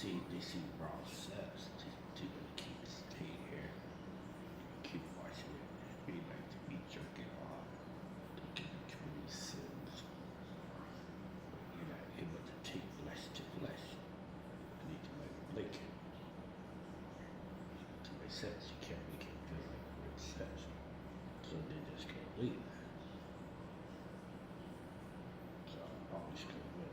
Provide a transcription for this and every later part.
they see raw sex. Too many kids stay here, keep watching it. They like to be jerking off. They can be committing sins. You're not able to take flesh to flesh. You need to make a blink. To make sense, you can't make it feel like real sex. So they just can't leave. So I always come with.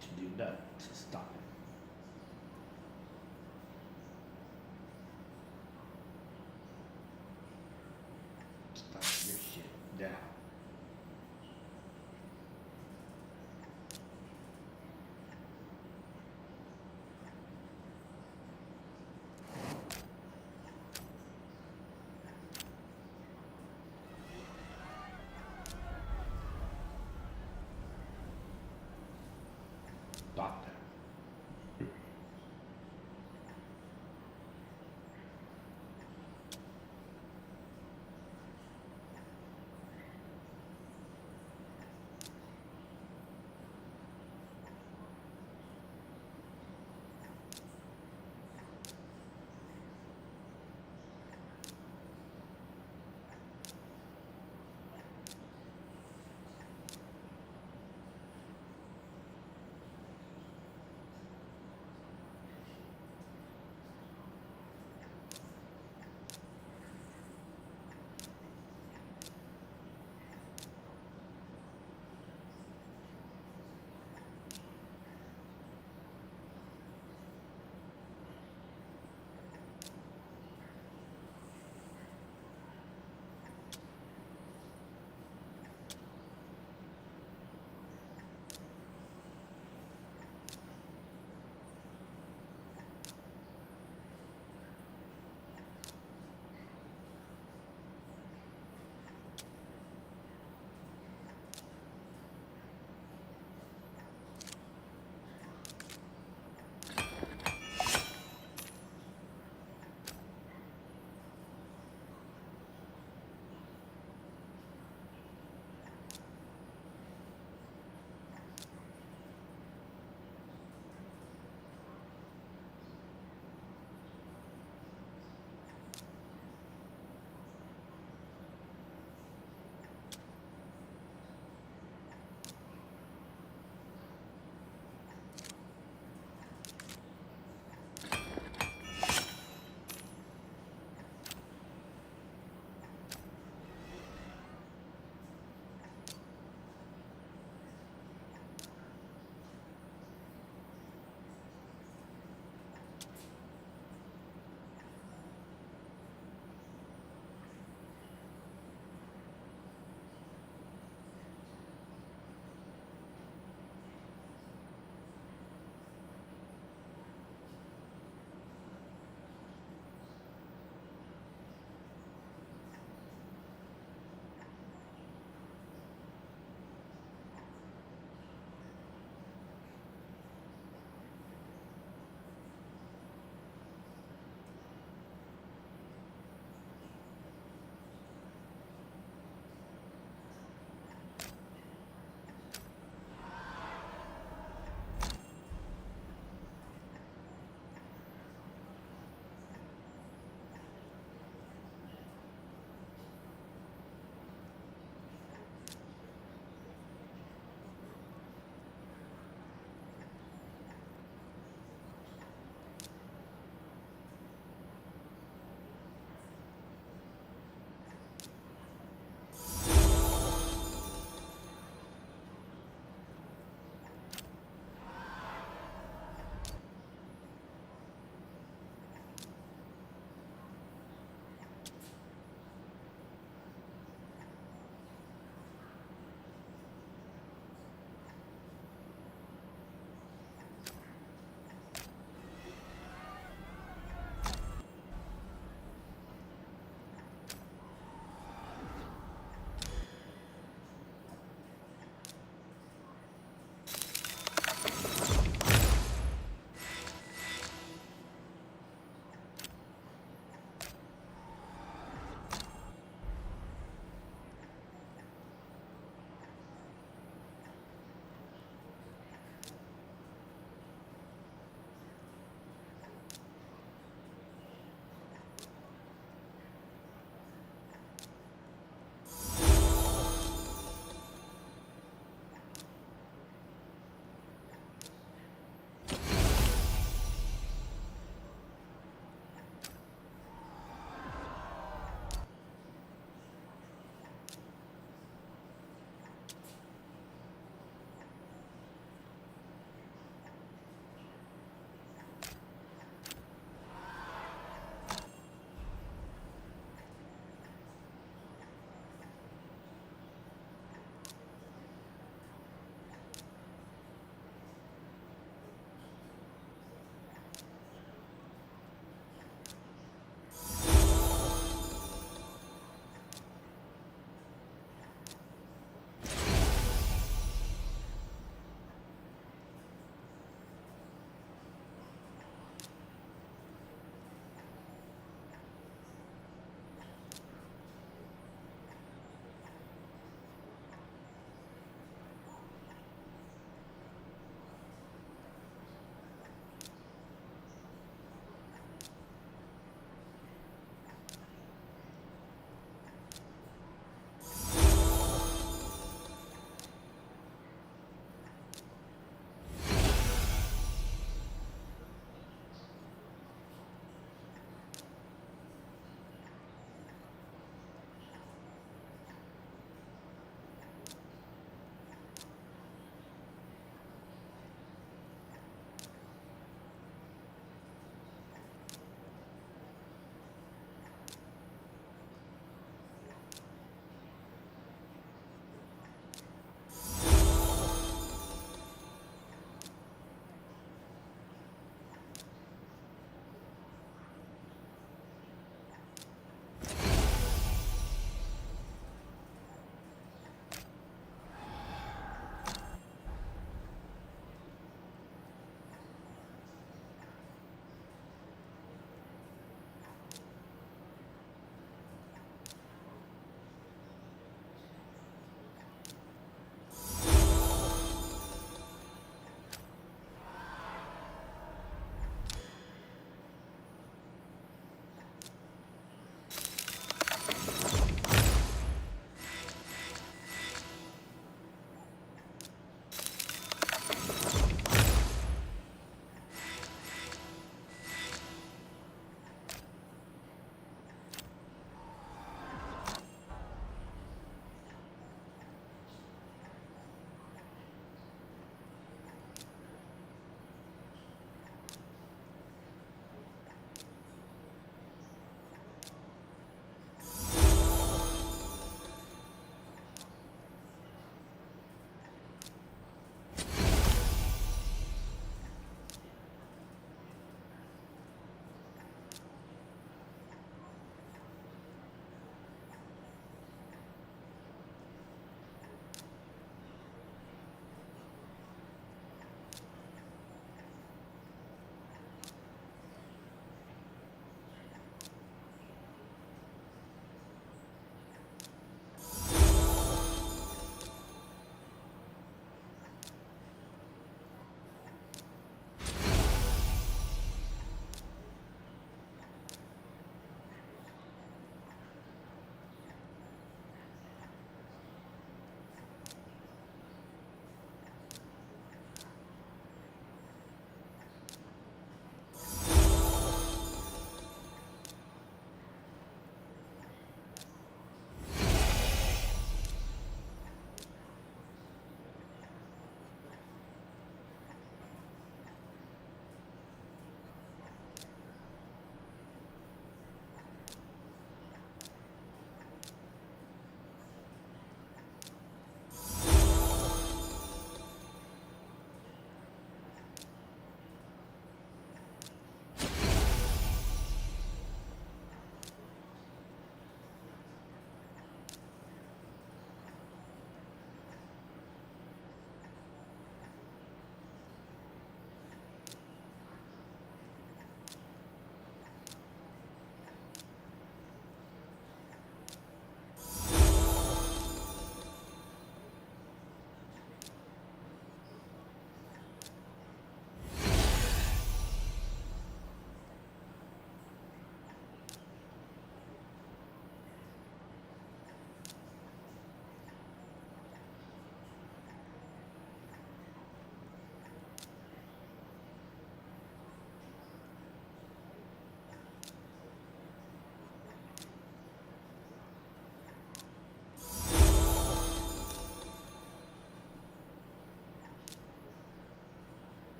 to do nothing to stop it. Stop your shit now. Stop that.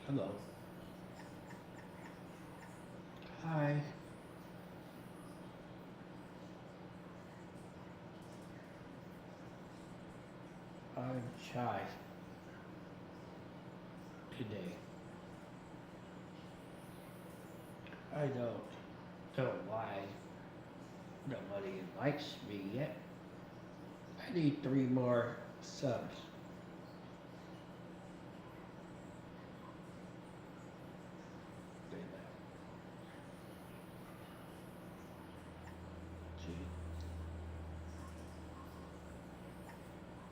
Hello. Hi. I'm shy today. I don't know why nobody likes me yet. I need 3 more subs. Say that. See?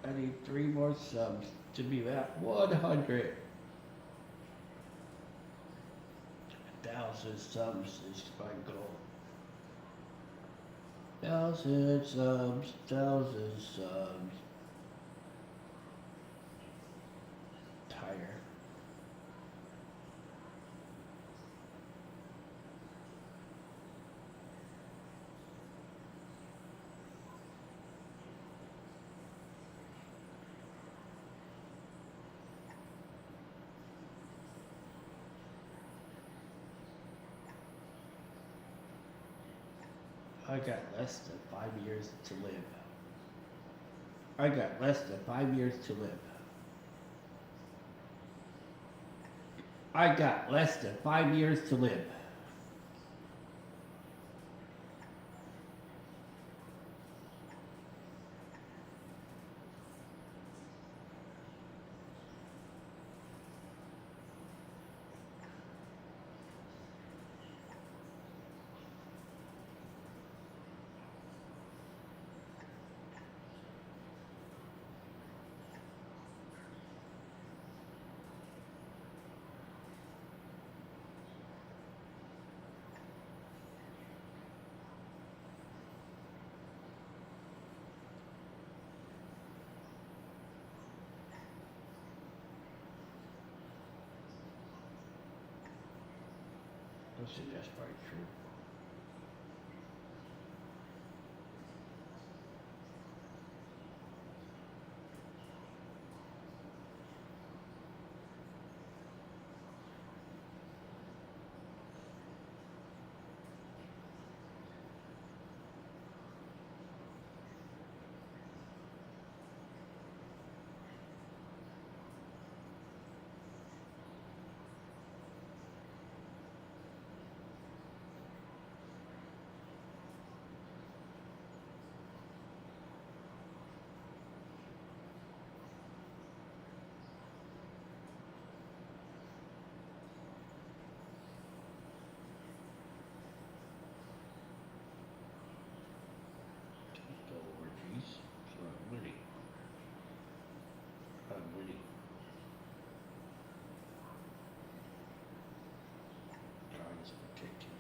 I need 3 more subs to be at 100,000 subs is my goal. 1,000 subs, 1,000 subs. Tired. I got less than 5 years to live. I got less than 5 years to live. I got less than 5 years to live. Let's see, that's probably true. Go orgies. So I'm winning. I'm winning. God is protecting me.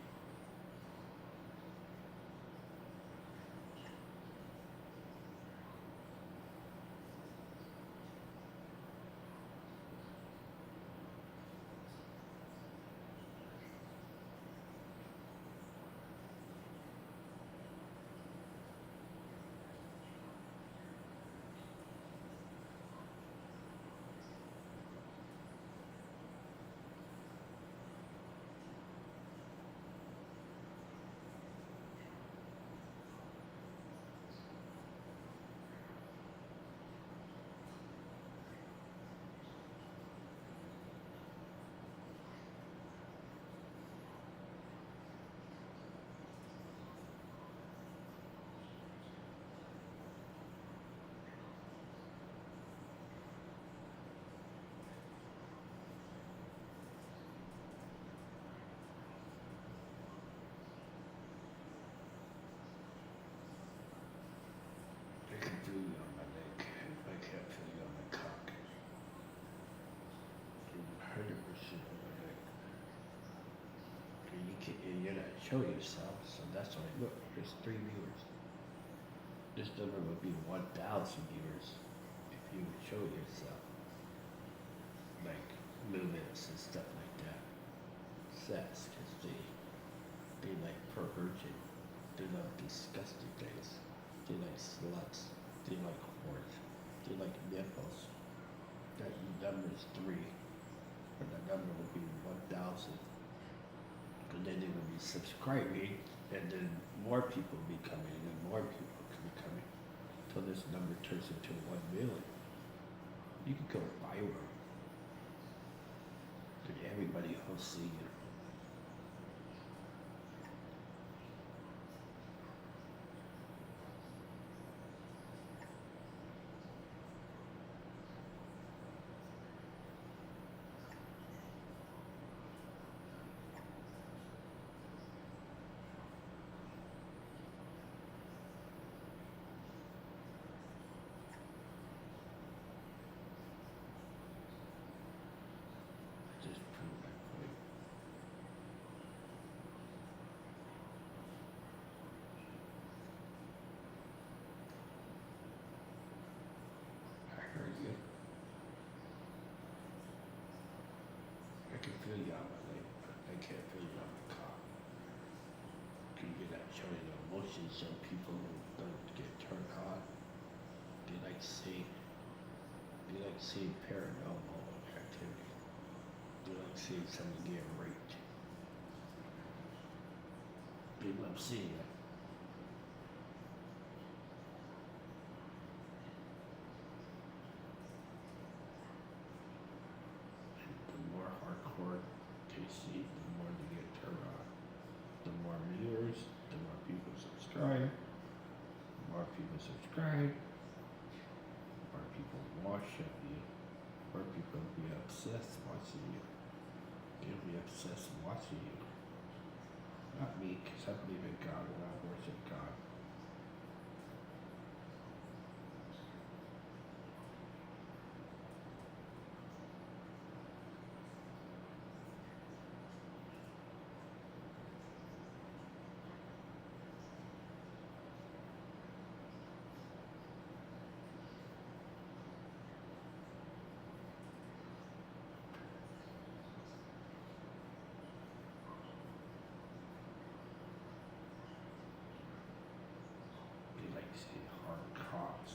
I can feel you on my neck. I can't feel you on my cock. 100% on my neck. And you can, and you're not showing yourself, so that's why. Look, there's 3 viewers. This number would be 1,000 viewers if you would show yourself, like movements and stuff like that. Sex, because they like perversion. They love disgusting things. They like sluts. They like whores. They like nipples. That number's 3. and the number will be 1,000. And then they will be subscribing, and then more people will be coming, and more people will be coming, till this number turns into 1 million. You can go viral, and everybody will see you. Just prove my point. I heard you. I can feel you on my leg, but I can't feel you on the car. Can you not showing the emotions? Some people who don't get turned on, they like seeing paranormal activity. They like seeing someone get raped. They love seeing it. And the more hardcore they see, the more they get turned on. The more viewers, the more people subscribe. The more people subscribe, the more people worship you. More people will be obsessed watching you. They'll be obsessed watching you. Not me, because I believe in God and I worship God. They like to see hard cocks.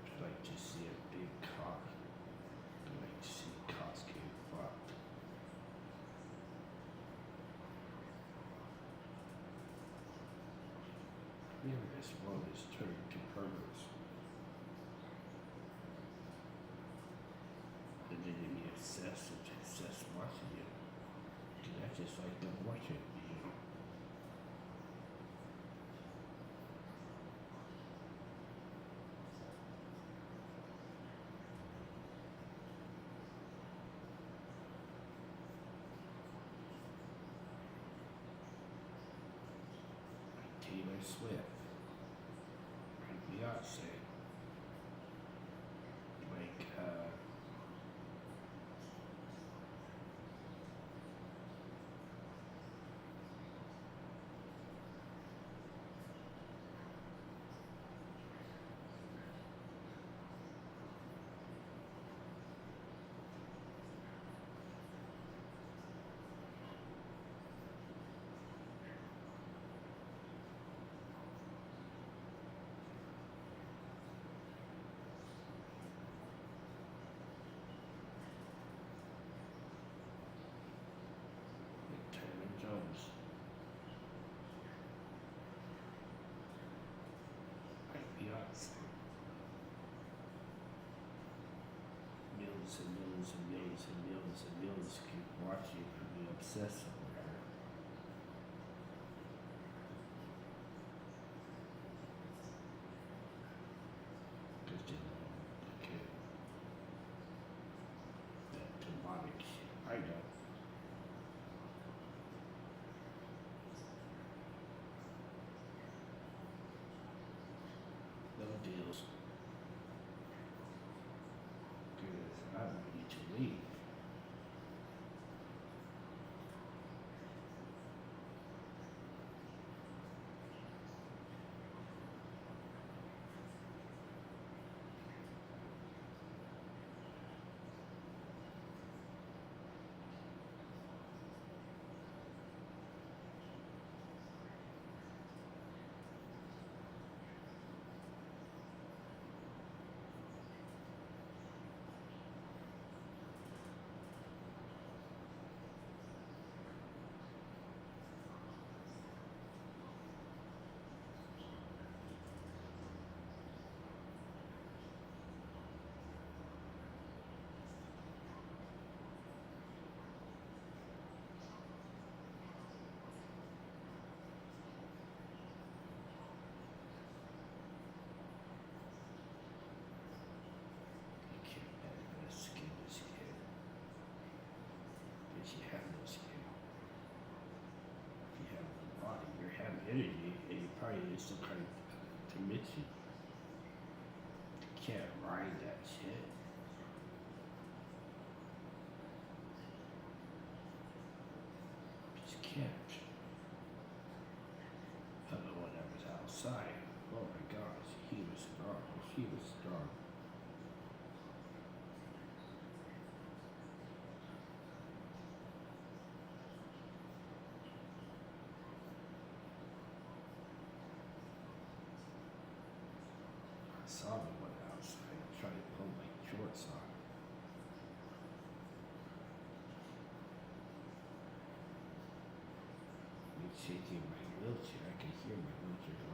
They like to see a big cock. They like to see cocks get fucked. Really, this world is turning to perverts. And then they be obsessed watching you. And that's just like them watching you. Taylor Swift, like Beyonce, like Taylor Jones, like Beyonce. Millions and millions and millions and millions and millions keep watching and be obsessed with her. Because they know the kid, that demonic shit. I know. No deals. Because I want you to leave. energy, and you probably need some kind of commitment. You can't ride that shit. You just can't. The other one that was outside. Oh my gosh, he was strong. She was strong. I saw the one outside. I tried to pull my shorts on. Me shaking my wheelchair. I could hear my wheelchair go.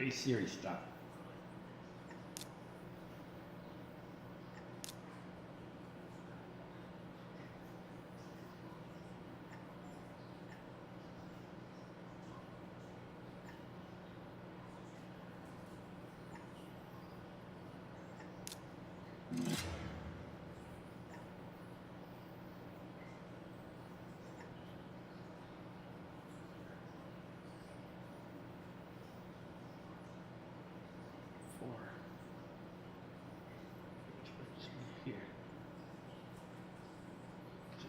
Hey Siri, stop. Here. So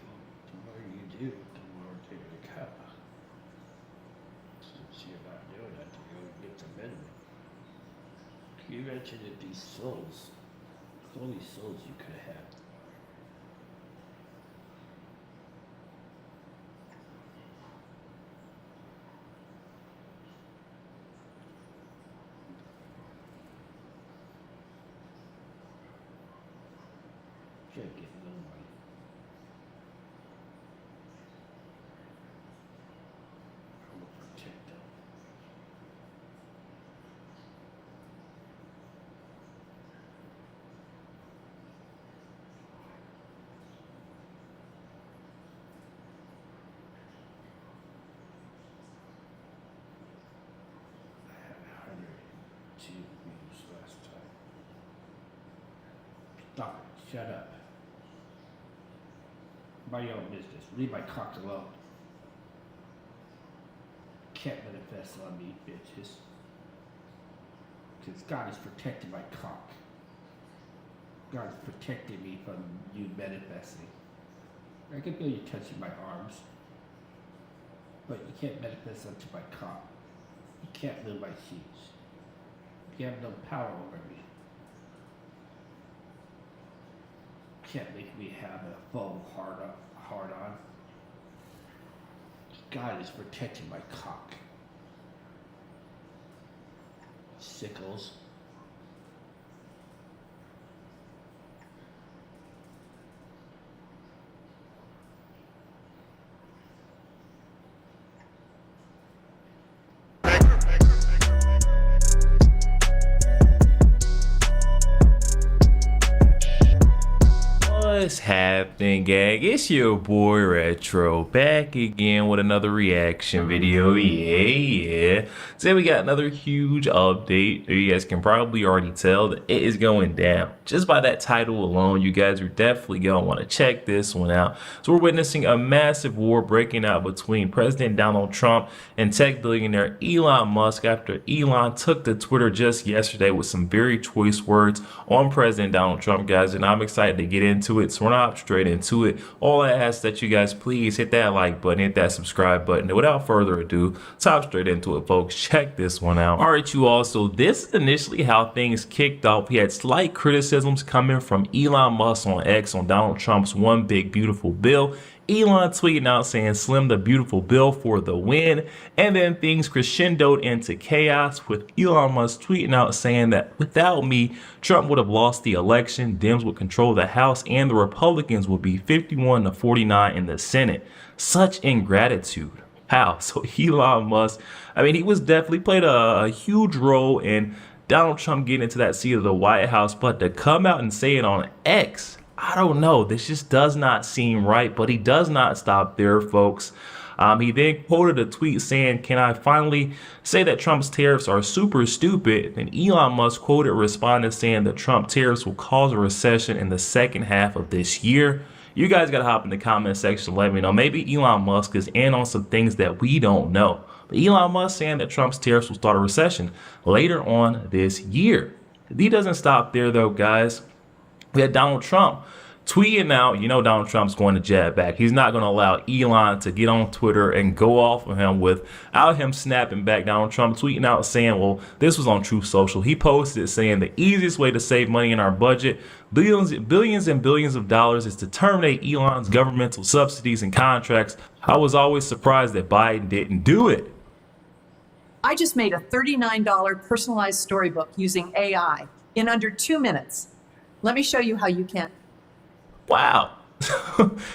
the more you do, the more they're gonna cut. Since you're not doing that, you're gonna get the minimum. You mentioned that these souls, there's only souls you could have had. Can't get no money. I'm gonna protect them. I had 102 views last time. Stop it. Shut up. Mind your own business. Leave my cock alone. Can't manifest on me, bitches. Because God is protecting my cock. God is protecting me from you manifesting. I can feel you touching my arms. But you can't manifest onto my cock. You can't move my sheets. You have no power over me. Can't make me have a full hard on. God is protecting my cock. Sickles. What's happening, gang? It's your boy Retro back again with another reaction video. Yeah. Today we got another huge update. You guys can probably already tell that it is going down. Just by that title alone, you guys are definitely gonna want to check this one out. So we're witnessing a massive war breaking out between President Donald Trump and tech billionaire Elon Musk after Elon took to Twitter just yesterday with some very choice words on President Donald Trump, guys, and I'm excited to get into it. So we're not straight into it. All I ask that you guys please hit that like button, hit that subscribe button, and without further ado, top straight into it, folks. Check this one out. All right, you all. So this is initially how things kicked off. We had slight criticisms coming from Elon Musk on X on Donald Trump's one big beautiful bill. Elon tweeting out saying "Slim the beautiful bill for the win," and then things crescendoed into chaos with Elon Musk tweeting out saying that without me, Trump would have lost the election, Dems would control the House, and the Republicans would be 51-49 in the Senate. Such ingratitude. How? So Elon Musk, I mean, he was definitely played a huge role in Donald Trump getting into that seat of the White House, but to come out and say it on X, I don't know. This just does not seem right, but he does not stop there, folks. He then quoted a tweet saying, "Can I finally say that Trump's tariffs are super stupid?" And Elon Musk quoted responded saying that Trump tariffs will cause a recession in the second half of this year. You guys got to hop in the comment section and let me know. Maybe Elon Musk is in on some things that we don't know. But Elon Musk saying that Trump's tariffs will start a recession later on this year. He doesn't stop there, though, guys. We had Donald Trump tweeting out, you know, Donald Trump's going to jab back. He's not going to allow Elon to get on Twitter and go off of him without him snapping back. Donald Trump tweeting out saying, well, this was on Truth Social. He posted saying the easiest way to save money in our budget, billions and billions of dollars, is to terminate Elon's governmental subsidies and contracts. I was always surprised that Biden didn't do it. I just made a $39 personalized storybook using AI in under 2 minutes. Let me show you how you can. Wow.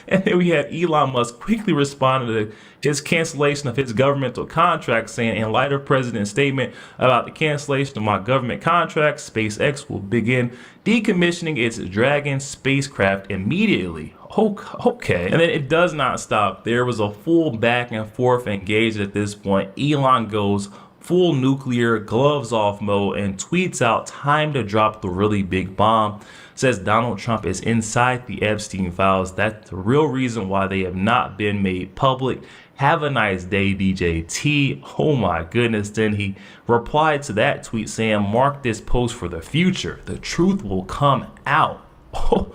And then we had Elon Musk quickly responded to his cancellation of his governmental contract, saying, in light of President's statement about the cancellation of my government contract, SpaceX will begin decommissioning its Dragon spacecraft immediately. Okay. And then it does not stop. There was a full back and forth engaged at this point. Elon goes full nuclear gloves off mode and tweets out time to drop the really big bomb. Says Donald Trump is inside the Epstein files. That's the real reason why they have not been made public. Have a nice day, DJ T. Oh my goodness. Then he replied to that tweet saying, mark this post for the future. The truth will come out. Oh,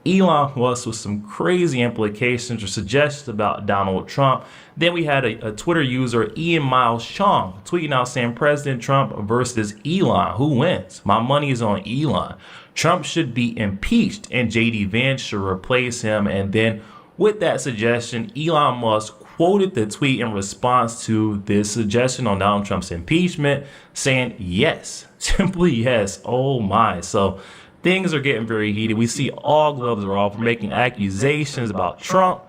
Elon Musk with some crazy implications or suggestions about Donald Trump. Then we had a Twitter user, Ian Miles Chong, tweeting out saying President Trump versus Elon. Who wins? My money is on Elon. Trump should be impeached and JD Vance should replace him. And then with that suggestion, Elon Musk quoted the tweet in response to this suggestion on Donald Trump's impeachment, saying yes, simply yes. Oh my. So things are getting very heated. We see all gloves are off. We're making accusations about Trump,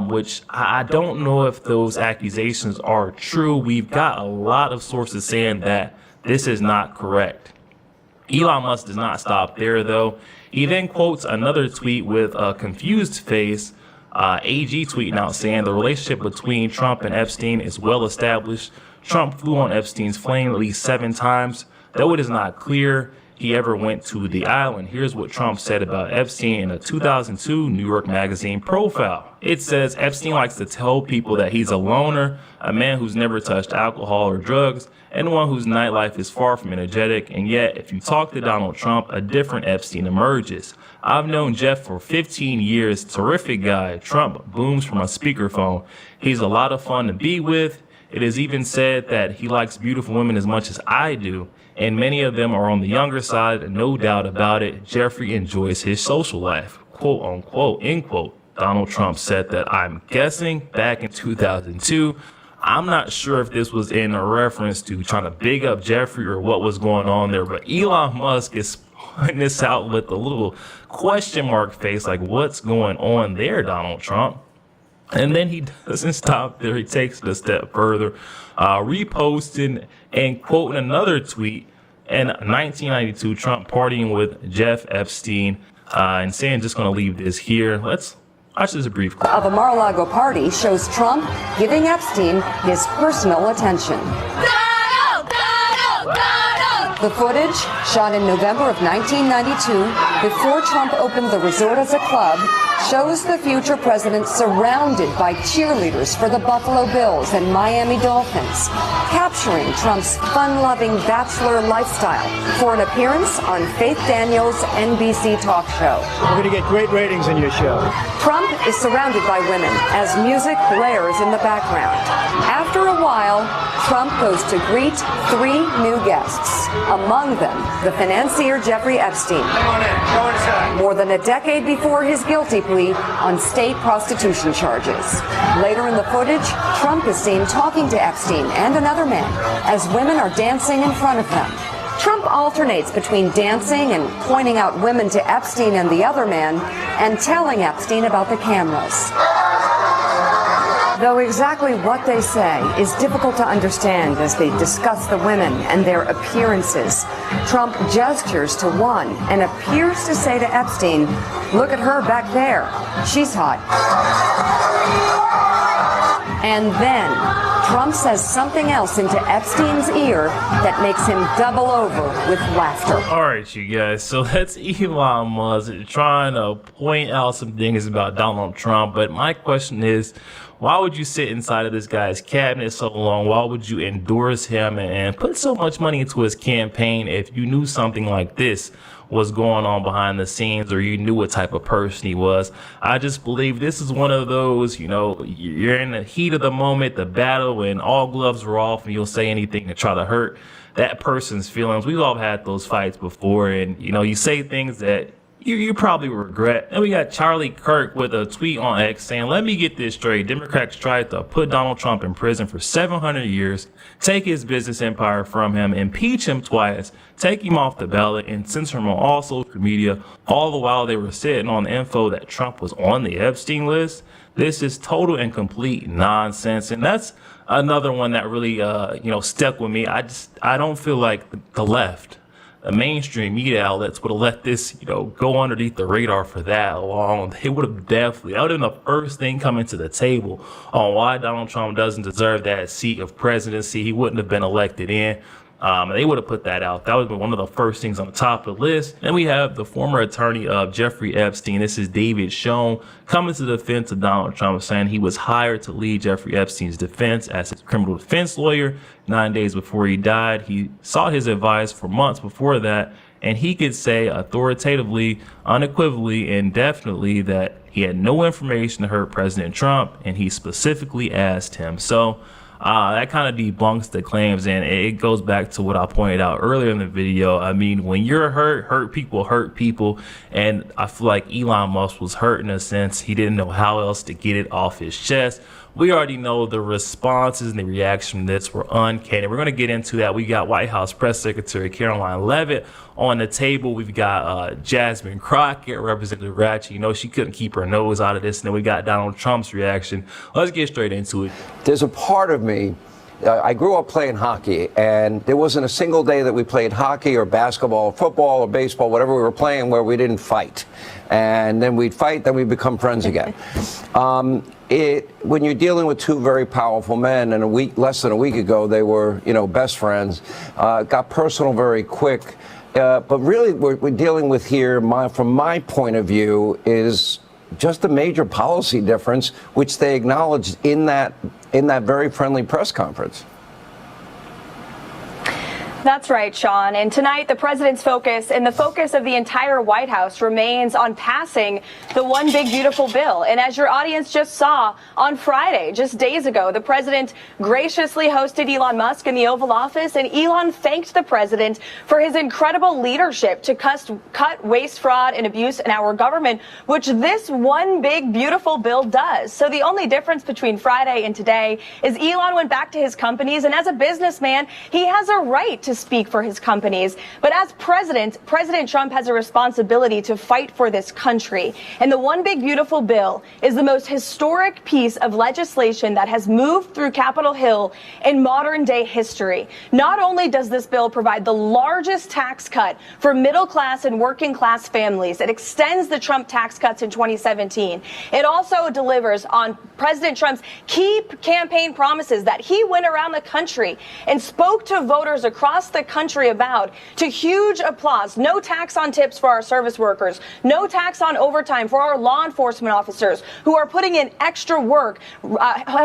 which I don't know if those accusations are true. We've got a lot of sources saying that this is not correct. Elon Musk does not stop there, though. He then quotes another tweet with a confused face, AG tweeting out saying the relationship between Trump and Epstein is well established. Trump flew on Epstein's plane at least 7 times, though it is not clear he ever went to the island. Here's what Trump said about Epstein in a 2002 New York Magazine profile. It says Epstein likes to tell people that he's a loner, a man who's never touched alcohol or drugs, and one whose nightlife is far from energetic. And yet, if you talk to Donald Trump, a different Epstein emerges. I've known Jeff for 15 years, terrific guy. Trump booms from a speakerphone. He's a lot of fun to be with. It is even said that he likes beautiful women as much as I do, and many of them are on the younger side, no doubt about it. Jeffrey enjoys his social life, quote unquote, end quote. Donald Trump said that, I'm guessing, back in 2002. I'm not sure if this was in a reference to trying to big up Jeffrey or what was going on there, but Elon Musk is putting this out with a little question mark face, like, what's going on there, Donald Trump? And then he doesn't stop there. He takes it a step further, reposting and quoting another tweet in 1992, Trump partying with Jeff Epstein, and saying, just going to leave this here. Let's watch this brief clip. Of a Mar-a-Lago party shows Trump giving Epstein his personal attention. The footage, shot in November of 1992, before Trump opened the resort as a club, shows the future president surrounded by cheerleaders for the Buffalo Bills and Miami Dolphins, capturing Trump's fun-loving bachelor lifestyle for an appearance on Faith Daniels' NBC talk show. We're going to get great ratings in your show. Trump is surrounded by women as music blares in the background. After a while, Trump goes to greet 3 new guests, among them the financier Jeffrey Epstein. Come on in. Go inside. More than a decade before his guilty plea on state prostitution charges. Later in the footage, Trump is seen talking to Epstein and another man as women are dancing in front of them. Trump alternates between dancing and pointing out women to Epstein and the other man and telling Epstein about the cameras. Though exactly what they say is difficult to understand as they discuss the women and their appearances, Trump gestures to one and appears to say to Epstein, "Look at her back there. She's hot." And then Trump says something else into Epstein's ear that makes him double over with laughter. All right, you guys. So that's Elon Musk trying to point out some things about Donald Trump. But my question is, why would you sit inside of this guy's cabinet so long? Why would you endorse him and put so much money into his campaign if you knew something like this was going on behind the scenes, or you knew what type of person he was? I just believe this is one of those, you're in the heat of the moment, the battle, and all gloves are off, and you'll say anything to try to hurt that person's feelings. We've all had those fights before, and you say things that you probably regret. And we got Charlie Kirk with a tweet on X saying, "Let me get this straight. Democrats tried to put Donald Trump in prison for 700 years, take his business empire from him, impeach him twice, take him off the ballot, and censor him on all social media, all the while they were sitting on the info that Trump was on the Epstein list. This is total and complete nonsense." And that's another one that really, stuck with me. I don't feel like the left, the mainstream media outlets would have let this, go underneath the radar for that long. They would have that would have been the first thing coming to the table on why Donald Trump doesn't deserve that seat of presidency. He wouldn't have been elected in. They would have put that out. That would have been one of the first things on the top of the list. Then we have the former attorney of Jeffrey Epstein. This is David Schoen coming to the defense of Donald Trump, saying he was hired to lead Jeffrey Epstein's defense as his criminal defense lawyer 9 days before he died. He sought his advice for months before that, and he could say authoritatively, unequivocally, and definitely that he had no information to hurt President Trump, and he specifically asked him. So that kind of debunks the claims, and it goes back to what I pointed out earlier in the video. I mean, when you're hurt people, and I feel like Elon Musk was hurt in a sense. He didn't know how else to get it off his chest. We already know the responses and the reaction to this were uncanny. We're going to get into that. We got White House Press Secretary Caroline Leavitt on the table. We've got Jasmine Crockett, Representative Ratchet. She couldn't keep her nose out of this. And then we got Donald Trump's reaction. Let's get straight into it. There's a part of me, I grew up playing hockey, and there wasn't a single day that we played hockey or basketball or football or baseball, whatever we were playing, where we didn't fight. And then we'd fight, then we'd become friends again. When you're dealing with two very powerful men, and less than a week ago, they were, best friends, got personal very quick. But really, what we're dealing with here, from my point of view, is just a major policy difference, which they acknowledged in that very friendly press conference. That's right, Sean. And tonight, the president's focus and the focus of the entire White House remains on passing the One Big Beautiful Bill. And as your audience just saw on Friday, just days ago, the president graciously hosted Elon Musk in the Oval Office, and Elon thanked the president for his incredible leadership to cut waste, fraud, and abuse in our government, which this One Big Beautiful Bill does. So the only difference between Friday and today is Elon went back to his companies, and as a businessman, he has a right to speak for his companies. But as President Trump has a responsibility to fight for this country. And the One Big Beautiful Bill is the most historic piece of legislation that has moved through Capitol Hill in modern day history. Not only does this bill provide the largest tax cut for middle class and working class families, it extends the Trump tax cuts in 2017. It also delivers on President Trump's key campaign promises that he went around the country and spoke to voters across the country about, to huge applause. No tax on tips for our service workers, no tax on overtime for our law enforcement officers who are putting in extra work,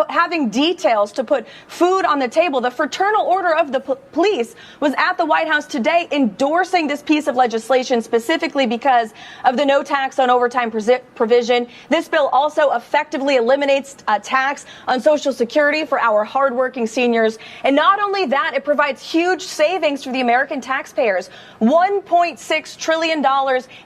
having details to put food on the table. The Fraternal Order of the Police was at the White House today endorsing this piece of legislation specifically because of the no tax on overtime provision. This bill also effectively eliminates tax on Social Security for our hardworking seniors. And not only that, it provides huge savings for the American taxpayers. $1.6 trillion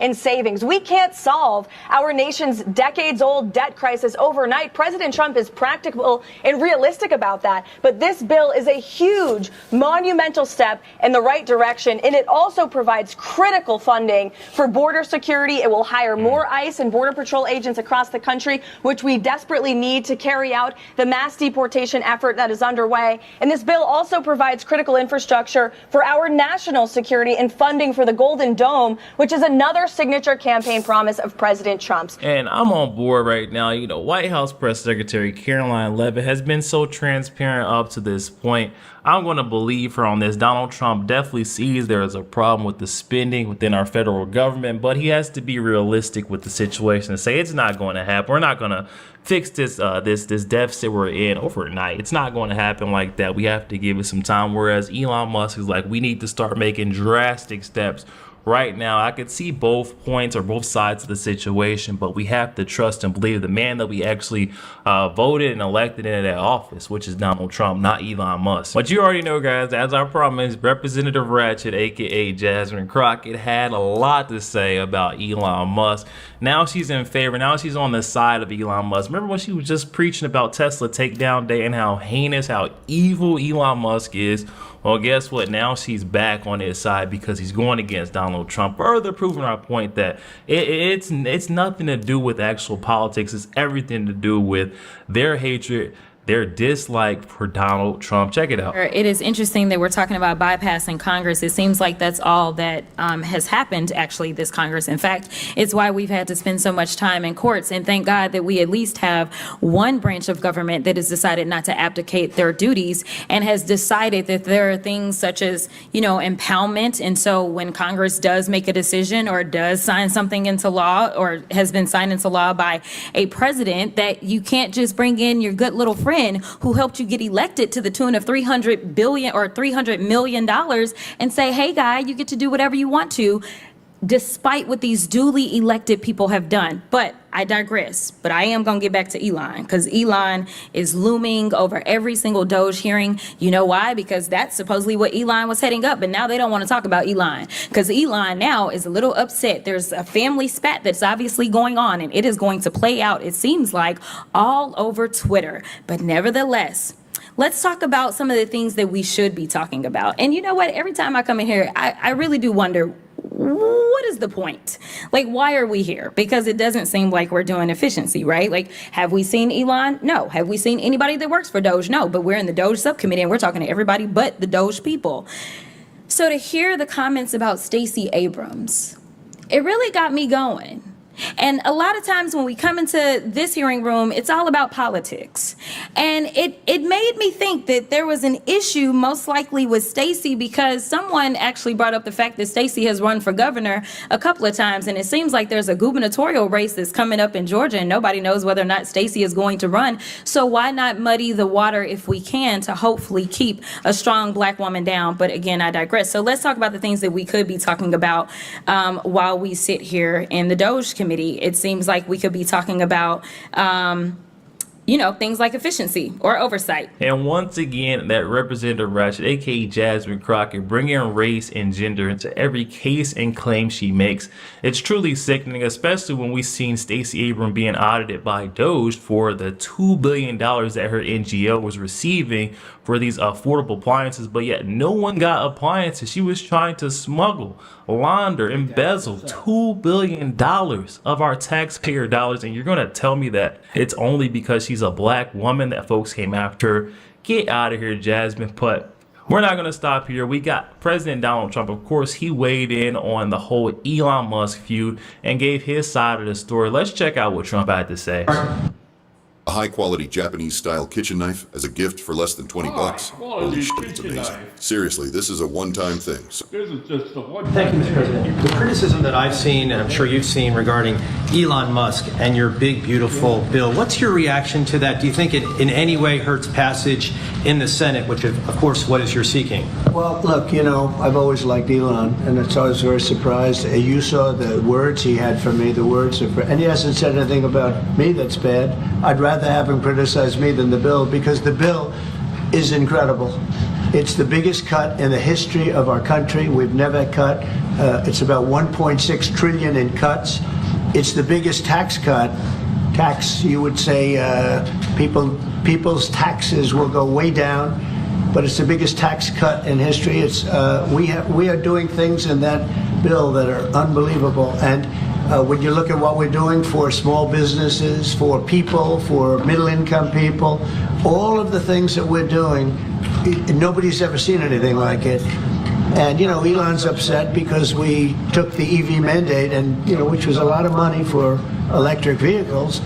in savings. We can't solve our nation's decades-old debt crisis overnight. President Trump is practical and realistic about that. But this bill is a huge, monumental step in the right direction. And it also provides critical funding for border security. It will hire more ICE and Border Patrol agents across the country, which we desperately need to carry out the mass deportation effort that is underway. And this bill also provides critical infrastructure for our national security and funding for the Golden Dome, which is another signature campaign promise of President Trump's. And I'm on board right now. White House Press Secretary Caroline Leavitt has been so transparent up to this point. I'm going to believe her on this. Donald Trump definitely sees there is a problem with the spending within our federal government, but he has to be realistic with the situation and say it's not going to happen. We're not going to fix this deficit we're in overnight. It's not going to happen like that. We have to give it some time. Whereas Elon Musk is like, we need to start making drastic steps right now, I could see both points or both sides of the situation, but we have to trust and believe the man that we actually voted and elected into that office, which is Donald Trump, not Elon Musk. But you already know, guys, as I promised, Representative Ratchet, aka Jasmine Crockett, had a lot to say about Elon Musk. Now she's in favor. Now she's on the side of Elon Musk. Remember when she was just preaching about Tesla takedown day and how heinous, how evil Elon Musk is? Well, guess what? Now she's back on his side because he's going against Donald Trump, further proving our point that it's nothing to do with actual politics. It's everything to do with their hatred, their dislike for Donald Trump. Check it out. It is interesting that we're talking about bypassing Congress. It seems like that's all that has happened, actually, this Congress. In fact, it's why we've had to spend so much time in courts. And thank God that we at least have one branch of government that has decided not to abdicate their duties and has decided that there are things such as, impoundment. And so when Congress does make a decision or does sign something into law or has been signed into law by a president, that you can't just bring in your good little friend who helped you get elected to the tune of $300 billion or $300 million and say, hey, guy, you get to do whatever you want to, despite what these duly elected people have done. But I digress. But I am going to get back to Elon, because Elon is looming over every single Doge hearing. You know why? Because that's supposedly what Elon was heading up. But now they don't want to talk about Elon, because Elon now is a little upset. There's a family spat that's obviously going on, and it is going to play out, it seems like, all over Twitter. But nevertheless, let's talk about some of the things that we should be talking about. And you know what? Every time I come in here, I really do wonder, what is the point? Like, why are we here? Because it doesn't seem like we're doing efficiency, right? Like, have we seen Elon? No. Have we seen anybody that works for Doge? No. But we're in the Doge subcommittee and we're talking to everybody but the Doge people. So to hear the comments about Stacey Abrams, it really got me going. And a lot of times when we come into this hearing room, it's all about politics. And it made me think that there was an issue most likely with Stacey, because someone actually brought up the fact that Stacey has run for governor a couple of times. And it seems like there's a gubernatorial race that's coming up in Georgia and nobody knows whether or not Stacey is going to run. So why not muddy the water if we can to hopefully keep a strong black woman down? But again, I digress. So let's talk about the things that we could be talking about while we sit here in the Doge committee. It seems like we could be talking about, things like efficiency or oversight. And once again, that Representative Ratchet, aka Jasmine Crockett, bringing race and gender into every case and claim she makes. It's truly sickening, especially when we've seen Stacey Abrams being audited by Doge for the $2 billion that her NGO was receiving for these affordable appliances, but yet no one got appliances. She was trying to smuggle, launder, embezzle $2 billion of our taxpayer dollars, and you're going to tell me that it's only because she's a black woman that folks came after her? Get out of here, Jasmine. But we're not going to stop here. We got President Donald Trump. Of course, he weighed in on the whole Elon Musk feud and gave his side of the story. Let's check out what Trump had to say. A high-quality Japanese-style kitchen knife as a gift for less than 20 bucks. Holy shit, it's amazing. Seriously, this is a one-time thing. This is just a one. Thank you, Mr. President. The criticism that I've seen, and I'm sure you've seen, regarding Elon Musk and your big, beautiful bill, what's your reaction to that? Do you think it in any way hurts passage in the Senate, which, of course, what is you're seeking? Well, look, I've always liked Elon, and it's always very surprised. You saw the words he had for me, and he hasn't said anything about me that's bad. I'd rather have him criticize me than the bill, because the bill is incredible. It's the biggest cut in the history of our country. We've never cut. It's about 1.6 trillion in cuts. It's the biggest tax cut. You would say people's taxes will go way down, but it's the biggest tax cut in history. It's we are doing things in that bill that are unbelievable. And when you look at what we're doing for small businesses, for people, for middle-income people, all of the things that we're doing, nobody's ever seen anything like it. And, Elon's upset because we took the EV mandate, and, which was a lot of money for electric vehicles.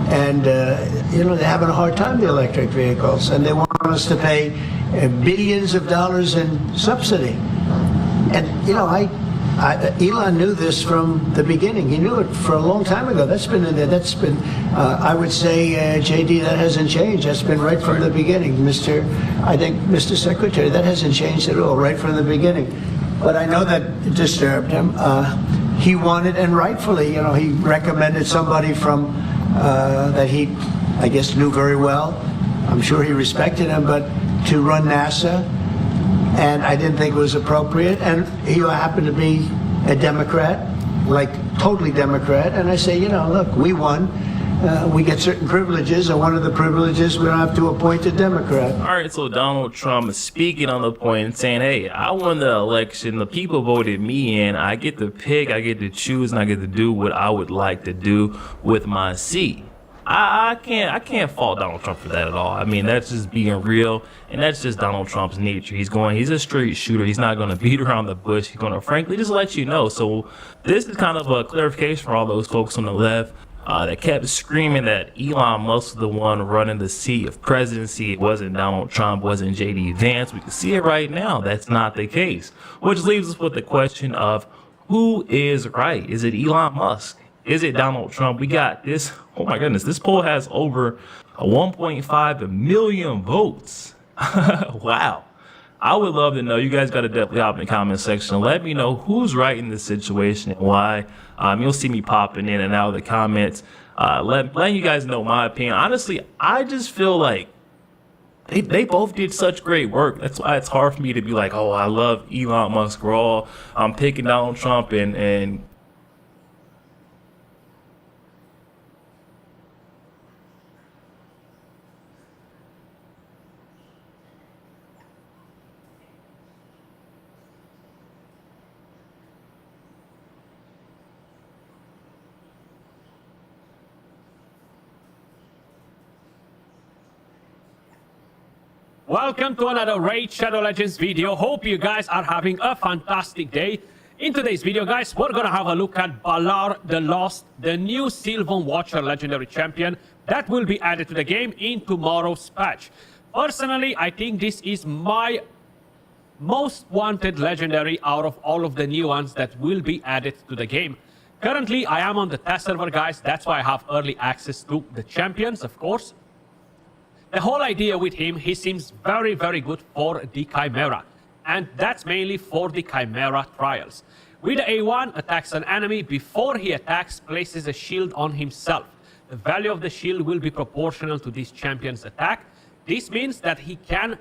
And, they're having a hard time, the electric vehicles, and they want us to pay billions of dollars in subsidy. And, Elon knew this from the beginning. He knew it for a long time ago. That's been in there. That's been, I would say, JD, that hasn't changed. That's been right from the beginning. Mr. Secretary, that hasn't changed at all, right from the beginning. but I know that disturbed him. He wanted, and rightfully, he recommended somebody from that he, I guess, knew very well. I'm sure he respected him, but to run NASA, and I didn't think it was appropriate. And he happened to be a Democrat, like totally Democrat. And I say, look, we won. We get certain privileges, and one of the privileges we don't have to appoint a Democrat. All right, so Donald Trump is speaking on the point and saying, hey, I won the election. The people voted me in. I get to pick, I get to choose, and I get to do what I would like to do with my seat. I can't fault Donald Trump for that at all. I mean, that's just being real, and that's just Donald Trump's nature. He's a straight shooter. He's not going to beat around the bush. He's going to frankly just let you know. So this is kind of a clarification for all those folks on the left that kept screaming that Elon Musk was the one running the seat of presidency. It wasn't Donald Trump, wasn't J.D. Vance. We can see it right now. That's not the case. Which leaves us with the question of who is right? Is it Elon Musk? Is it Donald Trump? We got this. Oh my goodness. This poll has over 1.5 million votes. Wow. I would love to know. You guys got to definitely hop in the comment section and let me know who's right in this situation and why. You'll see me popping in and out of the comments, letting you guys know my opinion. Honestly, I just feel like they both did such great work. That's why it's hard for me to be like, oh, I love Elon Musk raw. I'm picking Donald Trump and Welcome to another Raid Shadow Legends video. Hope you guys are having a fantastic day. In today's video, guys, we're gonna have a look at Balar the Lost, the new Sylvan Watcher legendary champion that will be added to the game in tomorrow's patch. Personally, I think this is my most wanted legendary out of all of the new ones that will be added to the game. Currently, I am on the test server, guys. That's why I have early access to the champions, of course. The whole idea with him, he seems very, very good for the Chimera. And that's mainly for the Chimera trials. With the A1, attacks an enemy before he attacks, places a shield on himself. The value of the shield will be proportional to this champion's attack. This means that he can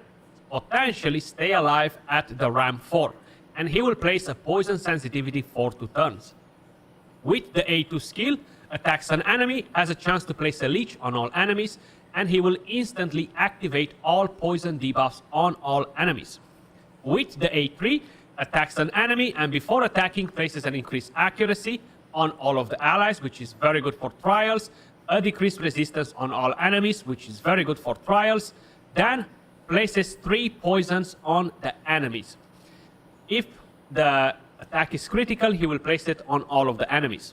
potentially stay alive at the RAM 4. And he will place a poison sensitivity for 2 turns. With the A2 skill, attacks an enemy, has a chance to place a leech on all enemies, and he will instantly activate all poison debuffs on all enemies. With the A3, attacks an enemy, and before attacking, places an increased accuracy on all of the allies, which is very good for trials, a decreased resistance on all enemies, which is very good for trials, then places 3 poisons on the enemies. If the attack is critical, he will place it on all of the enemies.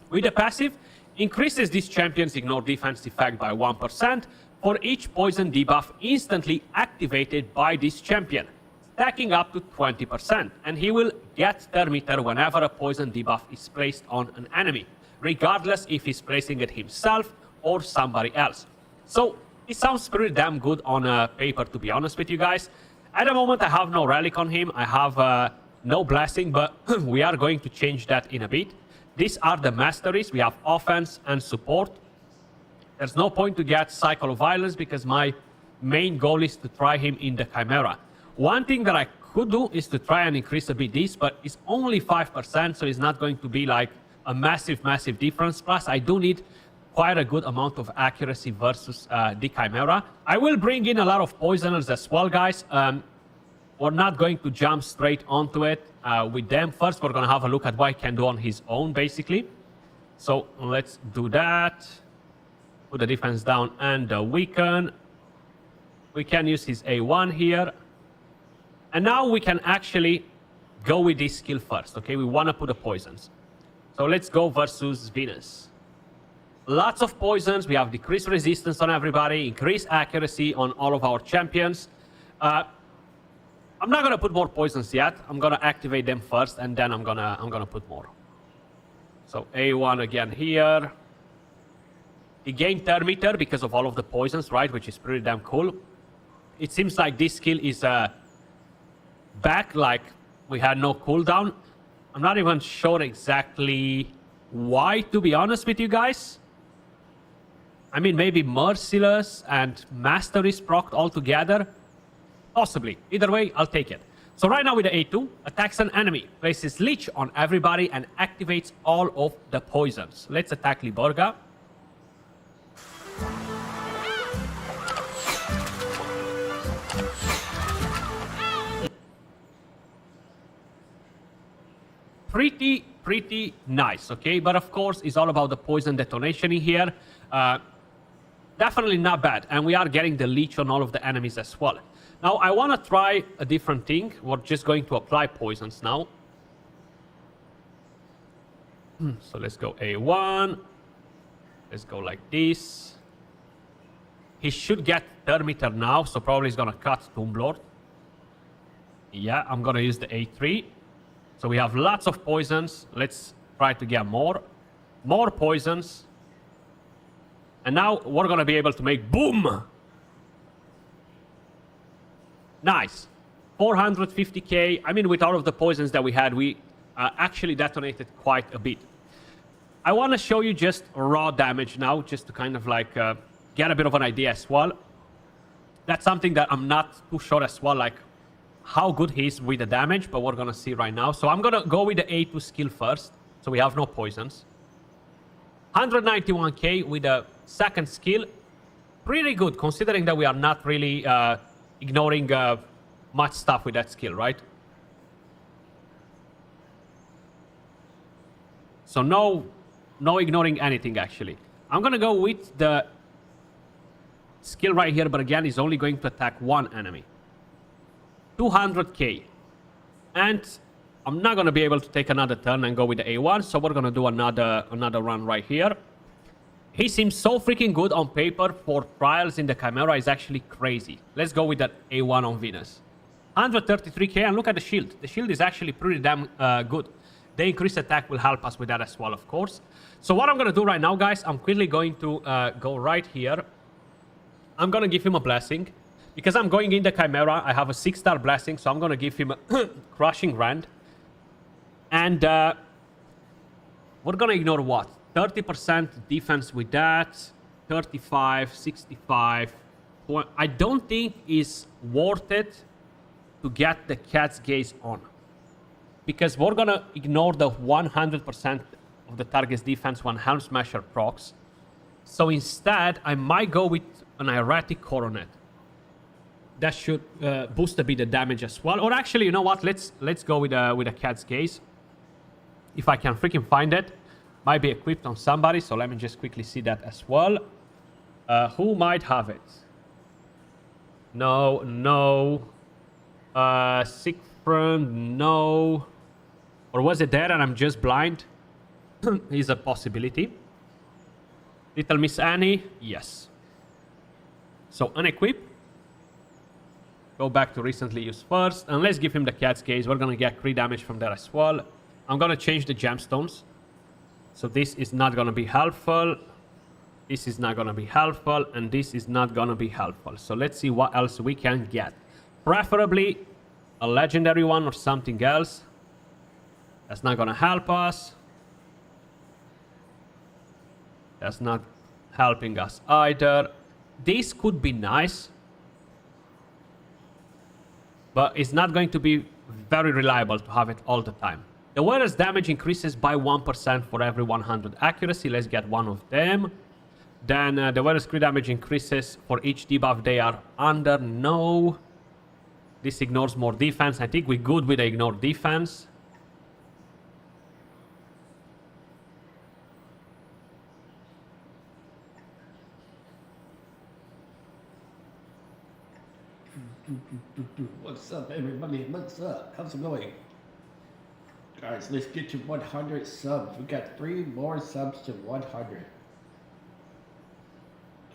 With the passive, increases this champion's ignore defense effect by 1% for each poison debuff instantly activated by this champion, stacking up to 20%, and he will get Thermiter whenever a poison debuff is placed on an enemy, regardless if he's placing it himself or somebody else. So it sounds pretty damn good on paper, to be honest with you guys. At the moment, I have no relic on him. I have no blessing, but we are going to change that in a bit. These are the masteries. We have offense and support. There's no point to get Cycle of Violence because my main goal is to try him in the Chimera. One thing that I could do is to try and increase a bit this, but it's only 5%, so it's not going to be like a massive, massive difference. Plus, I do need quite a good amount of accuracy versus the Chimera. I will bring in a lot of poisoners as well, guys. We're not going to jump straight onto it with them. First, we're going to have a look at what he can do on his own, basically. So let's do that. Put the defense down and weaken. We can use his A1 here. And now we can actually go with this skill first, okay? We want to put the poisons. So let's go versus Venus. Lots of poisons. We have decreased resistance on everybody, increased accuracy on all of our champions. I'm not gonna put more poisons yet. I'm gonna activate them first, and then I'm gonna put more. So A1 again here. He gained Thermiter because of all of the poisons, right? Which is pretty damn cool. It seems like this skill is back like We had no cooldown. I'm not even sure exactly why, to be honest with you guys. I mean, maybe Merciless and Master is procced all together. Possibly. Either way, I'll take it. So right now with the A2, attacks an enemy, places Leech on everybody and activates all of the poisons. Let's attack Liborga. Pretty nice, okay? But of course, it's all about the poison detonation in here. Definitely not bad. And we are getting the Leech on all of the enemies as well. Now, I want to try a different thing. We're just going to apply poisons now. So let's go A1. Let's go like this. He should get Thermiter now, so probably he's going to cut Tomb Lord. Yeah, I'm going to use the A3. So we have lots of poisons. Let's try to get more. More poisons. And now we're going to be able to make boom! Nice. 450k. I mean, with all of the poisons that we had, we actually detonated quite a bit. I want to show you just raw damage now, just to kind of like get a bit of an idea as well. That's something that I'm not too sure as well, like how good he is with the damage, but we're going to see right now. So I'm going to go with the A2 skill first, so we have no poisons. 191k with the second skill. Pretty good, considering that we are not really ignoring much stuff with that skill, right? So no ignoring anything, actually. I'm going to go with the skill right here, but again, it's only going to attack one enemy. 200k. And I'm not going to be able to take another turn and go with the A1, so we're going to do another run right here. He seems so freaking good on paper for trials in the Chimera. Is actually crazy. Let's go with that A1 on Venus. 133k, and look at the shield. The shield is actually pretty damn good. The increased attack will help us with that as well, of course. So what I'm going to do right now, guys, I'm quickly going to go right here. I'm going to give him a blessing. Because I'm going in the Chimera, I have a 6-star blessing, so I'm going to give him a Crushing Rand. And we're going to ignore what? 30% defense with that. 35, 65. I don't think it's worth it to get the Cat's Gaze on. Because we're going to ignore the 100% of the target's defense when Helm Smasher procs. So instead, I might go with an Erratic Coronet. That should boost a bit the damage as well. Or actually, you know what? Let's go with a Cat's Gaze. If I can freaking find it. Might be equipped on somebody, so let me just quickly see that as well. Who might have it? No. Siegfried, no. Or was it there and I'm just blind? Is a possibility. Little Miss Annie, yes. So unequip. Go back to recently used first, and let's give him the Cat's Gaze. We're gonna get crit damage from there as well. I'm gonna change the gemstones. So this is not gonna be helpful. This is not gonna be helpful, and this is not gonna be helpful. So let's see what else we can get. Preferably a legendary one or something else. That's not gonna help us. That's not helping us either. This could be nice, but it's not going to be very reliable to have it all the time. The wearer's damage increases by 1% for every 100 accuracy. Let's get one of them. Then the wearer's crit damage increases for each debuff they are under. No. This ignores more defense. I think we're good with the ignore defense. What's up, everybody? What's up? How's it going? Guys, let's get to 100 subs. We got 3 more subs to 100.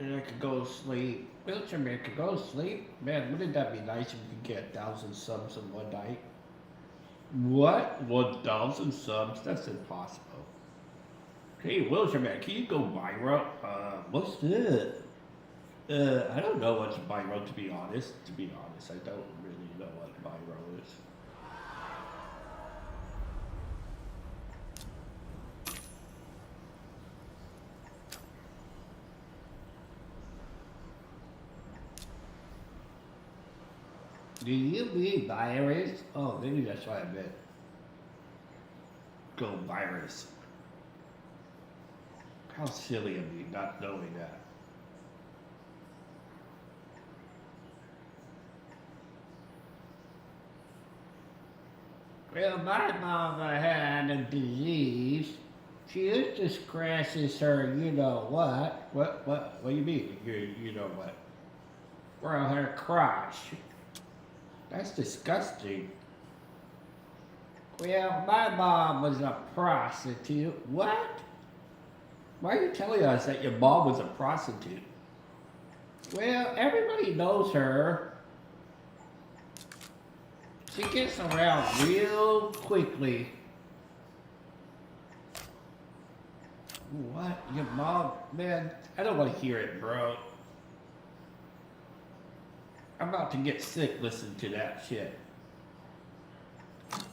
And I could go sleep. wheelchaiMan could go sleep. Man, wouldn't that be nice if we could get 1,000 subs in one night? What? 1,000 subs? That's impossible. Hey, wheelchaiMan, can you go viral? What's this? I don't know what's viral, to be honest. I don't really know what viral is. Do you mean virus? Oh, maybe that's what I meant. Go virus. How silly of me not knowing that. Well, my mama had a disease. She used to scratches her, you know what? What do you mean? You know what? Well, her crotch. That's disgusting. Well, my mom was a prostitute. What? Why are you telling us that your mom was a prostitute? Well, everybody knows her. She gets around real quickly. What? Your mom? Man, I don't want to hear it, bro. I'm about to get sick listening to that shit.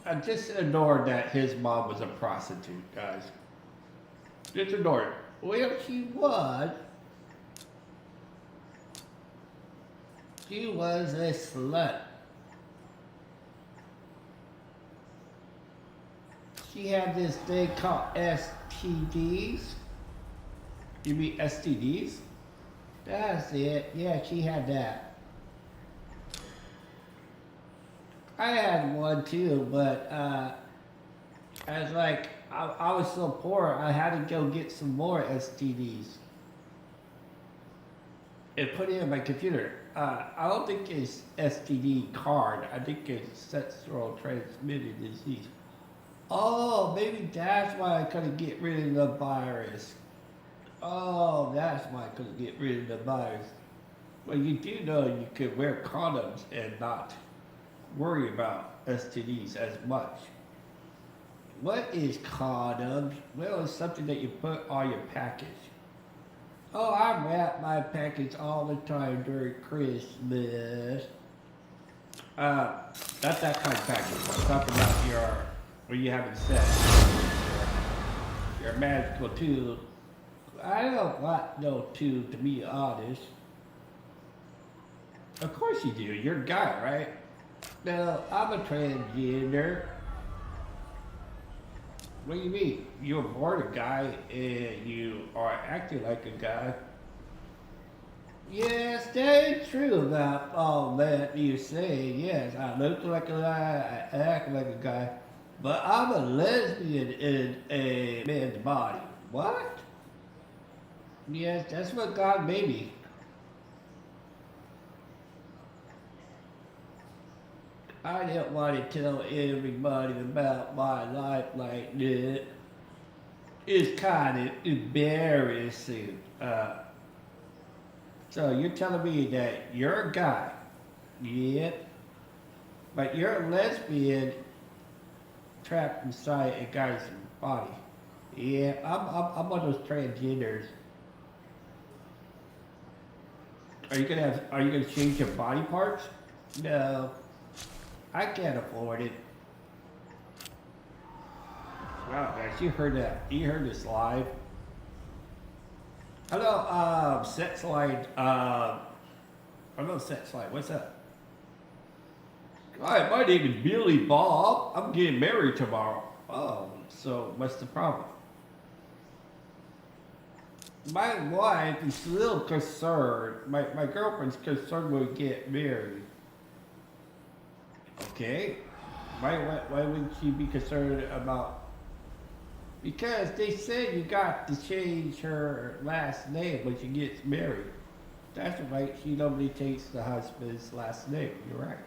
I just ignored that his mom was a prostitute, guys. Just ignore it. Well, she was. She was a slut. She had this thing called STDs. You mean STDs? That's it. Yeah, she had that. I had one too, but I was like, I was so poor, I had to go get some more STDs and put it in my computer. I don't think it's STD card. I think it's sexual transmitted disease. Oh, maybe that's why I couldn't get rid of the virus. Oh, that's why I couldn't get rid of the virus. Well, you do know you could wear condoms and not worry about STDs as much. What is condoms? Well, it's something that you put on your package. Oh, I wrap my package all the time during Christmas. That's that kind of package. I'm talking about where you having sex. Your magical tube. I don't want no tube, to be honest. Of course you do. You're a guy, right? No, I'm a transgender. What do you mean? You were born a guy and you are acting like a guy. Yes, that is true about all that you say. Yes, I look like a guy, I act like a guy, but I'm a lesbian in a man's body. What? Yes, that's what God made me. I didn't want to tell everybody about my life like that. It's kind of embarrassing. So you're telling me that you're a guy, yeah, but you're a lesbian trapped inside a guy's body. Yeah, I'm one of those transgenders. Are you gonna change your body parts? No. I can't afford it. Wow, guys, you heard that? You heard this live? Hello, sex line. Hello, sex line. What's up? Hi, my name is Billy Bob. I'm getting married tomorrow. Oh, so what's the problem? My wife is a little concerned. My girlfriend's concerned when we get married. Okay, why would she be concerned about? Because they said you got to change her last name when she gets married. That's right, she normally takes the husband's last name, you're right.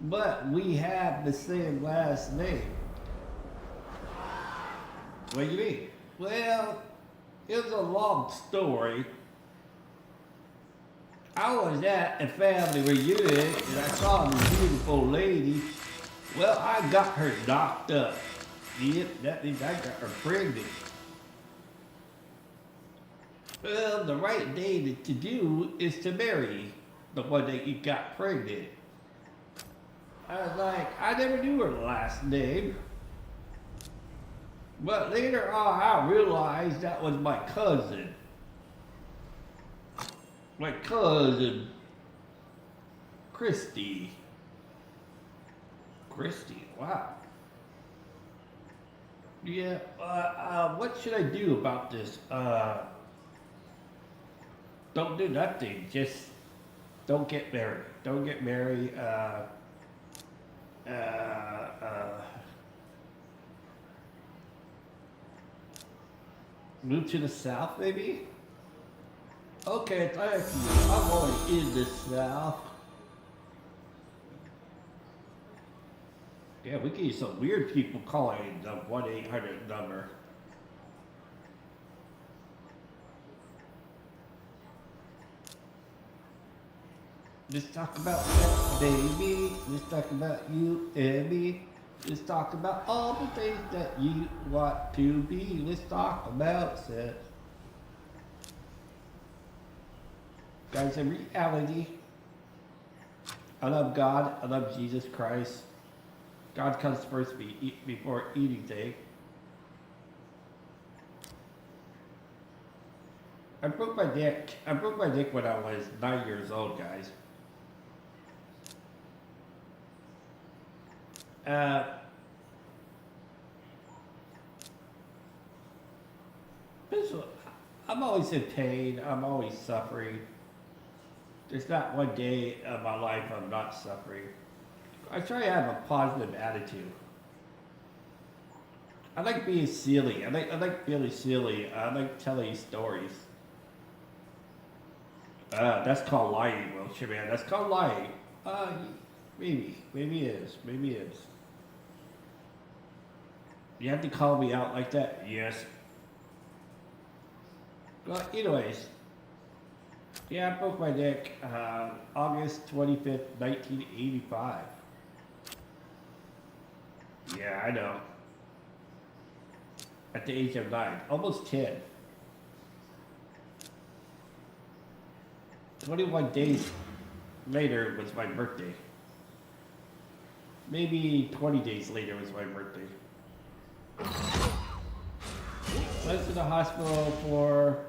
But we have the same last name. What do you mean? Well, it was a long story. I was at a family reunion and I saw this beautiful lady. Well, I got her knocked up. Yep, that means I got her pregnant. Well, the right thing to do is to marry the one that you got pregnant. I was like, I never knew her last name. But later on, I realized that was my cousin. My cousin Christy. Christy, wow. Yeah, what should I do about this? Don't do nothing, just don't get married. Don't get married, move to the south, maybe? Okay, thank you. I'm going in the south. Yeah, we can use some weird people calling the 1-800 number. Let's talk about sex, baby. Let's talk about you and me. Let's talk about all the things that you want to be. Let's talk about sex. Guys, in reality, I love God. I love Jesus Christ. God comes first before anything. I broke my neck. I broke my neck when I was 9 years old, guys. I'm always in pain. I'm always suffering. There's not one day of my life I'm not suffering. I try to have a positive attitude. I like being silly. I like feeling silly. I like telling stories. That's called lying, wheelchairman. That's called lying. Maybe it is. Maybe it is. You have to call me out like that? Yes. Well, anyways. Yeah, I broke my neck August 25th, 1985. Yeah, I know. At the age of 9, almost 10. 21 days later was my birthday. Maybe 20 days later was my birthday. I was in the hospital for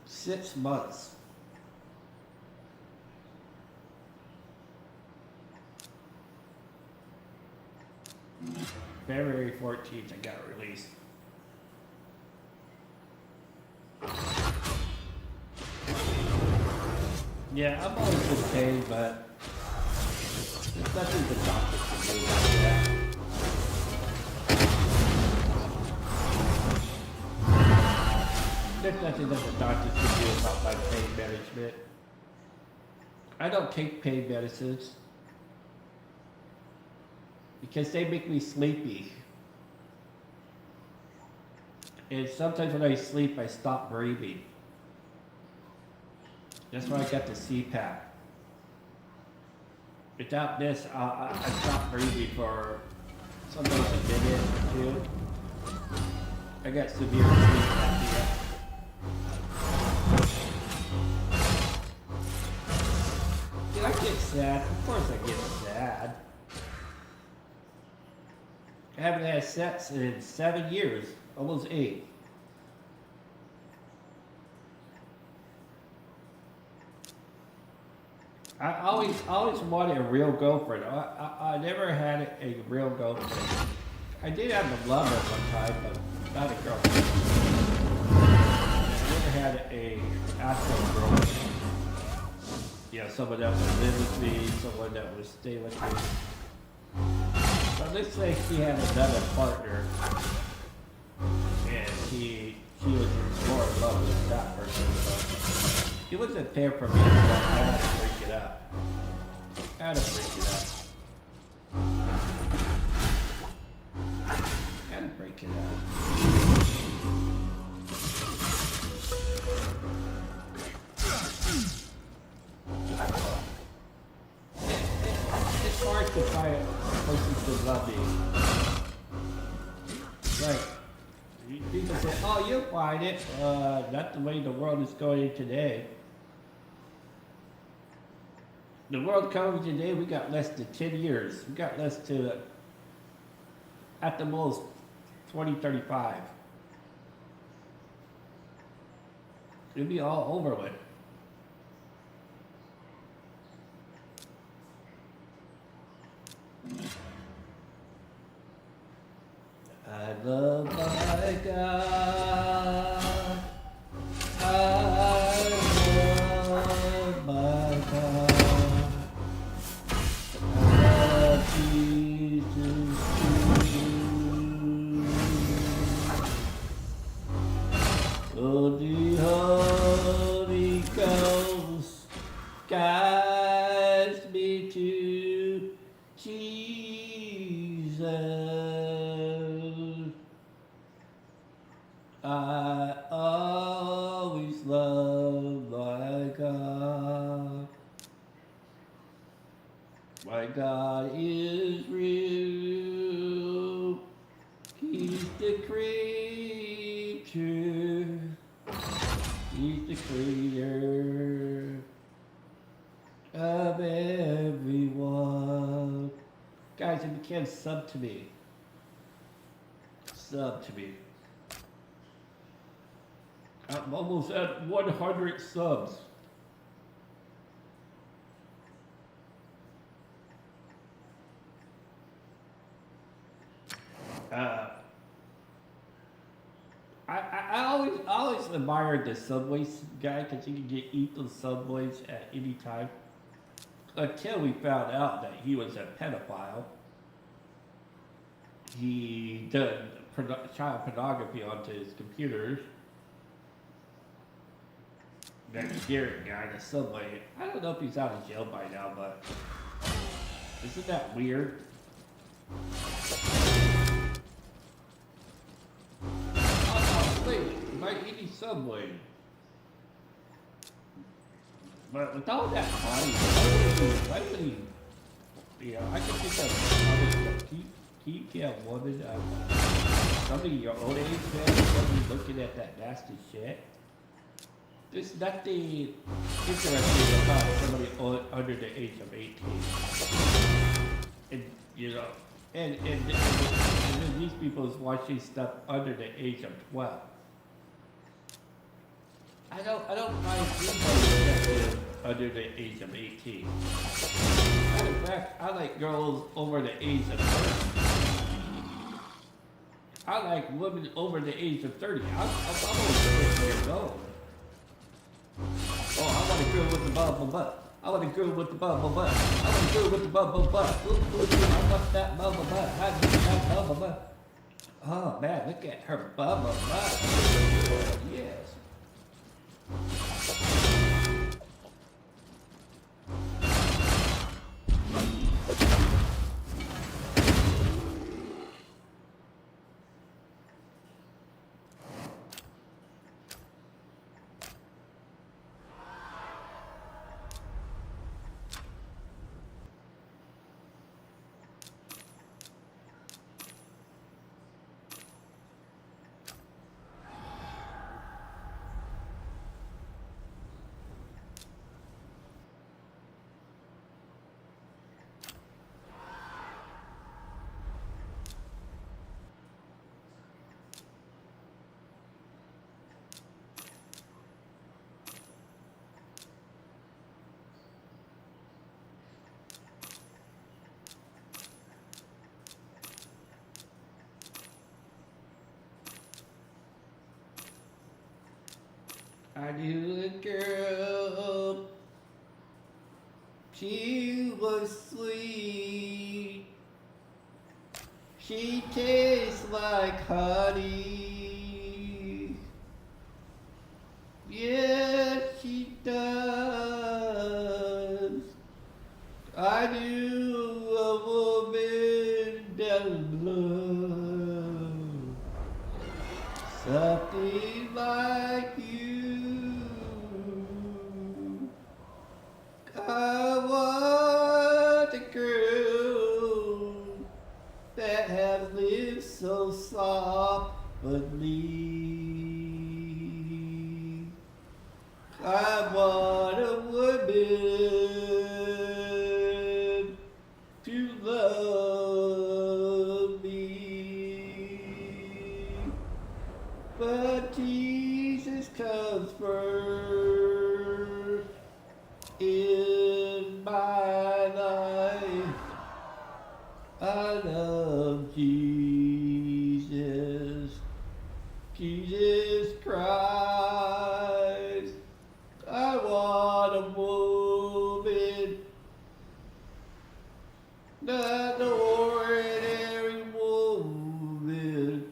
6 months. February 14th, I got released. Yeah, I'm always in pain, but there's nothing the doctor can do about that. There's nothing that the doctors can do about my pain management. I don't take pain medicines because they make me sleepy. And sometimes when I sleep, I stop breathing. That's why I got the CPAP. Without this, I stop breathing for sometimes a minute or two. I got severe sleep apnea. Did I get sad? Of course I get sad. I haven't had sex in 7 years, almost 8. I always wanted a real girlfriend. I never had a real girlfriend. I did have a lover one time, but not a girlfriend. I never had a actual girlfriend. Yeah, someone that would live with me, someone that would stay with me. But let's say she had another partner, and she was more in love with that person. So it wasn't fair for me, so I had to break it up. I had to break it up. I had to break it up. It's hard to find a person to love me. Right. People say, oh, you'll find it. Not the way the world is going today. The world coming today, we got less than 10 years. We got less to, at the most, 2035. It'll be all over with. Oh my God, I love my God. I love Jesus too. Oh, the Holy Ghost guides me to Jesus. I always love my God. My God is real. He's the creator. He's the creator of everyone. Guys, if you can, sub to me. Sub to me. I'm almost at 100 subs. I always admired the Subways guy because you could eat those Subways at any time. Until we found out that he was a pedophile. He did child pornography onto his computers. That Garrett guy, the Subway. I don't know if he's out of jail by now, but isn't that weird? Might eat Subway. But with all that money, why would he, I could think of he can't woman, somebody your old age, man, somebody looking at that nasty shit. There's nothing interesting about somebody under the age of 18. And, and then these people's watching stuff under the age of 12. I don't mind anybody under the age of 18. Matter of fact, I like girls over the age of 30. I like women over the age of 30. I'm only 30 years old. Oh, I want a girl with the bubble butt. I want a girl with the bubble butt. I want a girl with the bubble butt. Ooh, I want that bubble butt. I need that bubble butt. Oh man, look at her bubble butt. Oh, yes. I knew a girl, she was sweet, she tastes like honey, yes she does. I knew a woman that loved something like you. I want a girl that has lived so softly. I want a woman to love me. But Jesus comes first in my life. I love Jesus. Jesus Christ, I want a woman, not an ordinary woman.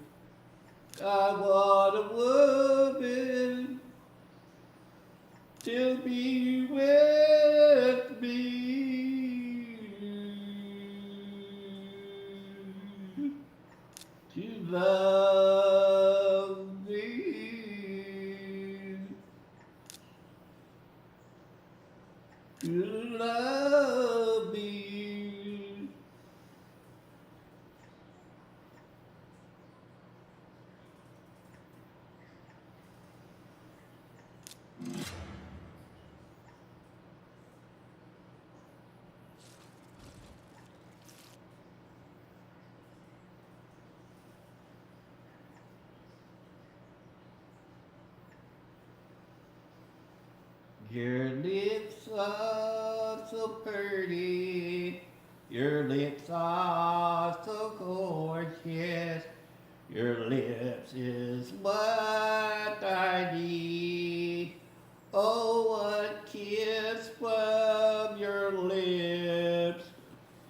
I want a woman to be with me, to love me, to love me. Your lips are so pretty, your lips are so gorgeous, your lips is what I need. Oh, one kiss from your lips,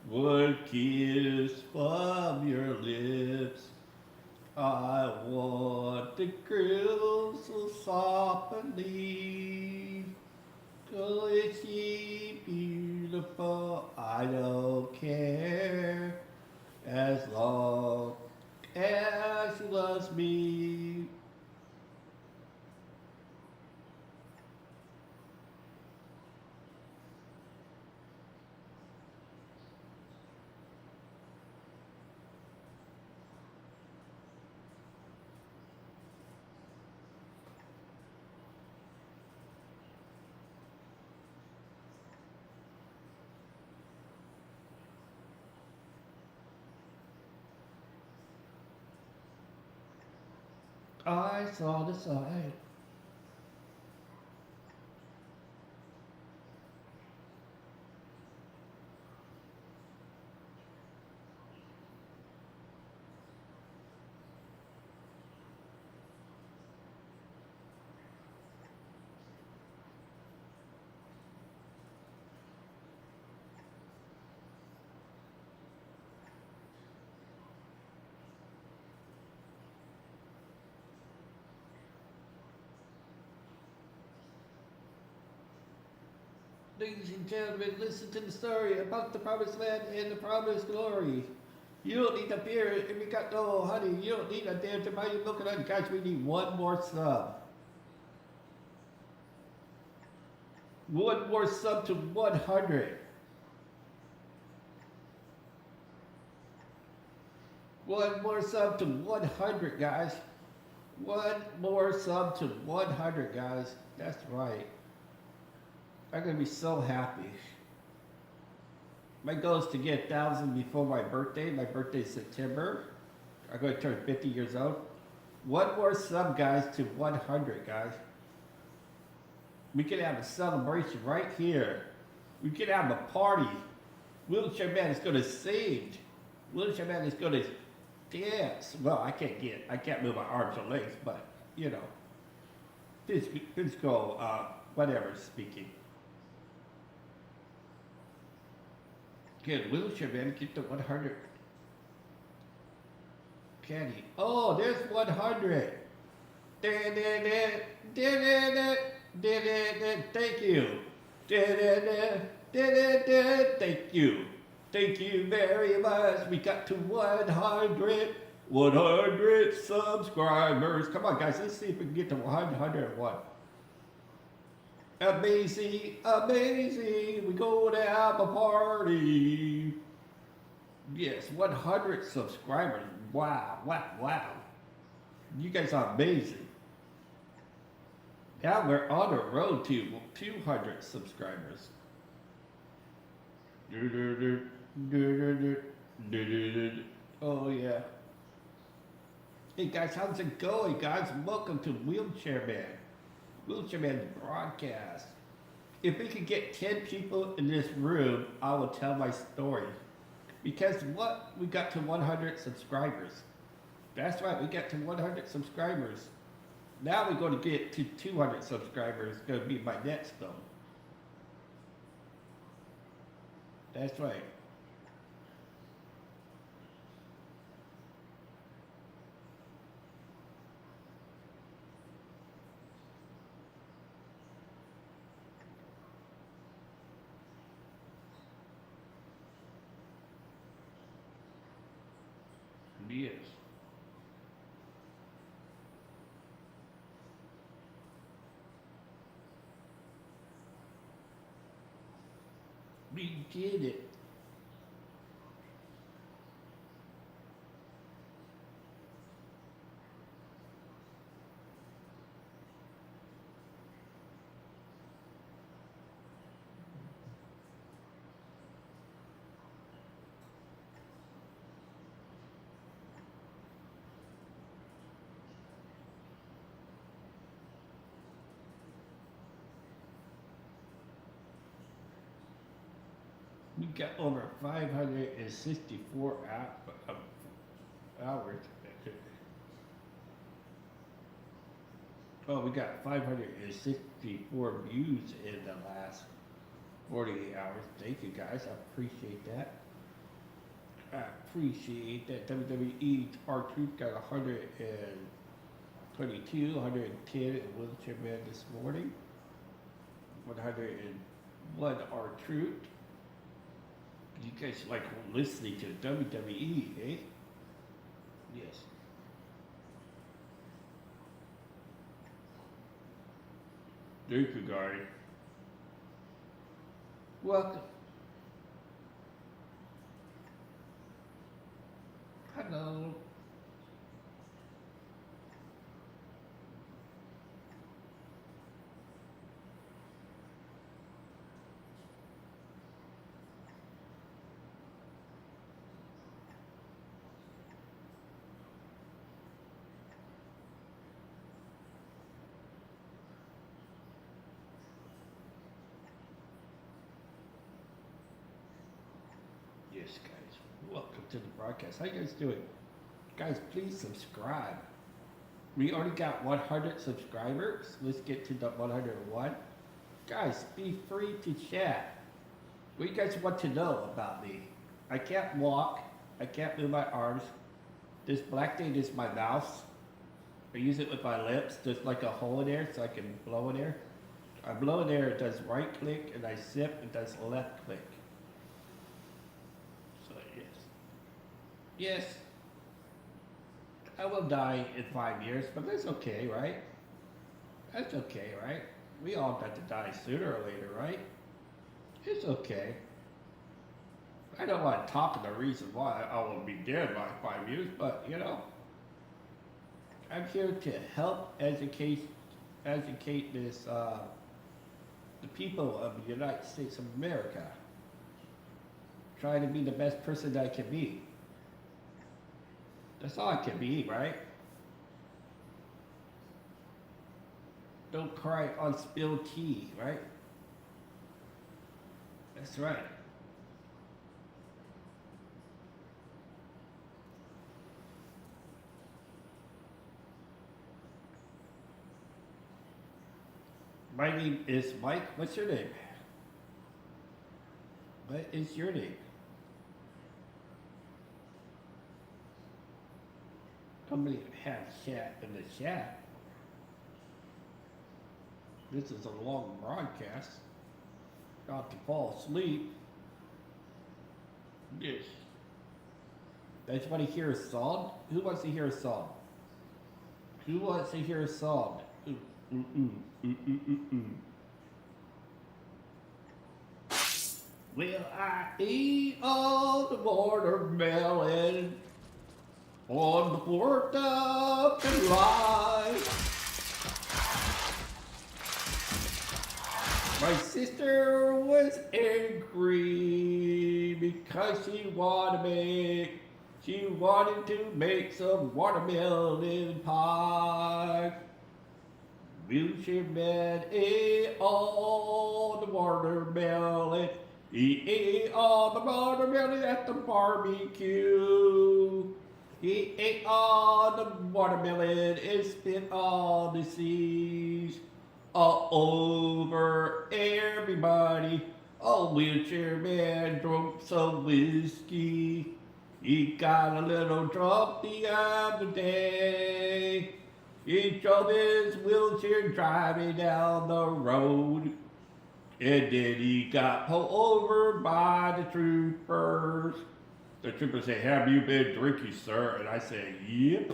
one kiss from your lips. I want to grill so softly. Oh, is she beautiful? I don't care. As long as she loves me. I saw the sign. Ladies and gentlemen, listen to the story about the promised land and the promised glory. You don't need a beer if you got no honey. You don't need a damn to buy you milk and honey. Guys, we need one more sub. One more sub to 100. One more sub to 100, guys. One more sub to 100, guys. That's right. I'm gonna be so happy. My goal is to get 1,000 before my birthday. My birthday is September. I'm gonna turn 50 years old. One more sub, guys, to 100, guys. We can have a celebration right here. We can have a party. wheelchaiMan is gonna sing. wheelchaiMan is gonna dance. Well, I can't move my arms or legs, but you know, physical, whatever speaking. Can wheelchaiMan get to 100? Can he? Oh, there's 100. Thank you. Thank you. Thank you very much. We got to 100 subscribers. Come on, guys. Let's see if we can get to 101. Amazing, amazing. We're going to have a party. Yes, 100 subscribers. Wow, wow, wow. You guys are amazing. Now we're on the road to 200 subscribers. Oh, yeah. Hey, guys, how's it going, guys? Welcome to wheelchaiMan. wheelchaiMan broadcast. If we could get 10 people in this room, I will tell my story. Because what? We got to 100 subscribers. That's right, we got to 100 subscribers. Now we're going to get to 200 subscribers. It's going to be my next film. That's right. Yes. We did it. We got over 564 hours. Well, we got 564 views in the last 48 hours. Thank you guys. I appreciate that. I appreciate that. WWE, our troop got 122, 110 in wheelchairman this morning. 101 our troop. You guys like listening to WWE, eh? Yes. Thank you, guys. Welcome. Hello. Yes, guys. Welcome to the broadcast. How you guys doing? Guys, please subscribe. We already got 100 subscribers. Let's get to the 101. Guys, be free to chat. What do you guys want to know about me? I can't walk. I can't move my arms. This black thing is my mouth. I use it with my lips. There's like a hole in there so I can blow in there. I blow in there, it does right click, and I sip, it does left click. Yes, I will die in 5 years, but that's okay, right? That's okay, right? We all got to die sooner or later, right? It's okay. I don't want to talk about the reason why I will be dead by 5 years, but you know, I'm here to help educate this the people of the United States of America. Trying to be the best person that I can be. That's all I can be, right? Don't cry on spilled tea, right? That's right. My name is Mike. What's your name? What is your name? Somebody have chat in the chat. This is a long broadcast. Not to fall asleep. Yes. Guys want to hear a song? Who wants to hear a song? Who wants to hear a song? Well, I eat all the watermelon on the 4th of July. My sister was angry because she wanted to make some watermelon pie. wheelchaiMan ate all the watermelon. He ate all the watermelon at the barbecue. He ate all the watermelon and spit all the seeds all over everybody. Oh, wheelchair man drank some whiskey. He got a little drunk the other day. He drove his wheelchair driving down the road. And then he got pulled over by the troopers. The trooper said, "Have you been drinking, sir?" And I said, "Yep."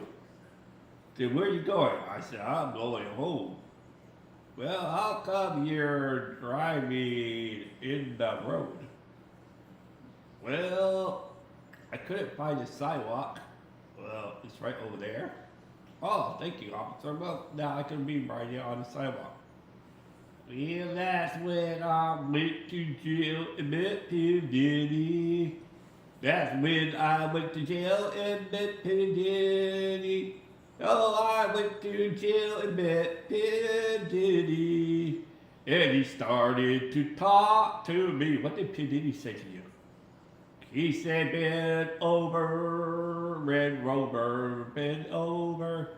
Said, "Where you going?" I said, "I'm going home." "Well, how come you're driving in the road?" "Well, I couldn't find the sidewalk." "Well, it's right over there." "Oh, thank you, officer. Well, now I can be right here on the sidewalk." Well, that's when I went to jail and met P. Diddy. That's when I went to jail and met P. Diddy. Oh, I went to jail and met P. Diddy. And he started to talk to me. What did P. Diddy say to you? He said, "Bend over, Red Rover, bend over,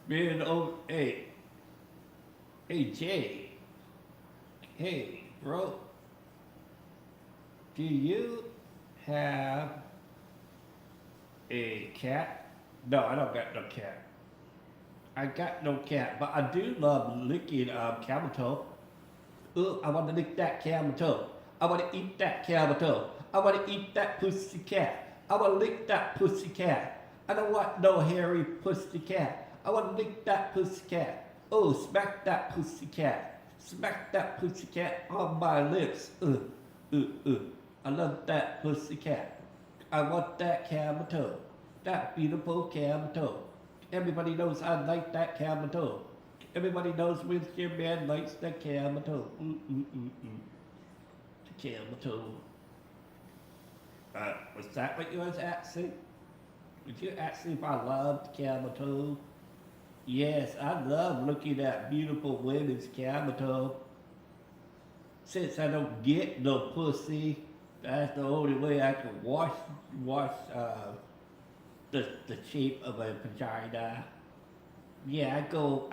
bend over." Hey, Jay. Hey, bro. Do you have a cat? No, I don't got no cat. I got no cat, but I do love licking camel toe. I want to lick that camel toe. I want to eat that camel toe. I want to eat that pussy cat. I want to lick that pussy cat. I don't want no hairy pussy cat. I want to lick that pussy cat. Oh, smack that pussy cat. Smack that pussy cat on my lips. I love that pussy cat. I want that camel toe. That beautiful camel toe. Everybody knows I like that camel toe. Everybody knows wheelchairman likes that camel toe. The camel toe. Was that what you was asking? Would you ask me if I loved camel toe? Yes, I love looking at beautiful women's camel toe. Since I don't get no pussy, that's the only way I can wash the shape of a vagina. Yeah, I go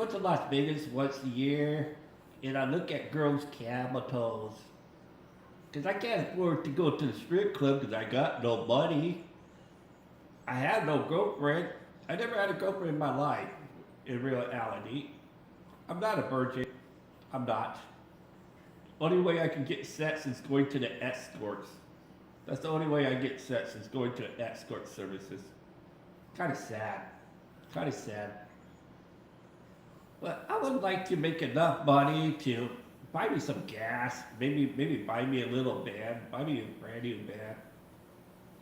to Las Vegas once a year, and I look at girls' camel toes. Cause I can't afford to go to the strip club because I got no money. I have no girlfriend. I never had a girlfriend in my life, in reality. I'm not a virgin. I'm not. Only way I can get sex is going to the escorts. That's the only way I get sex is going to escort services. Kind of sad. Kind of sad. But I would like to make enough money to buy me some gas. Maybe buy me a little van. Buy me a brand new van.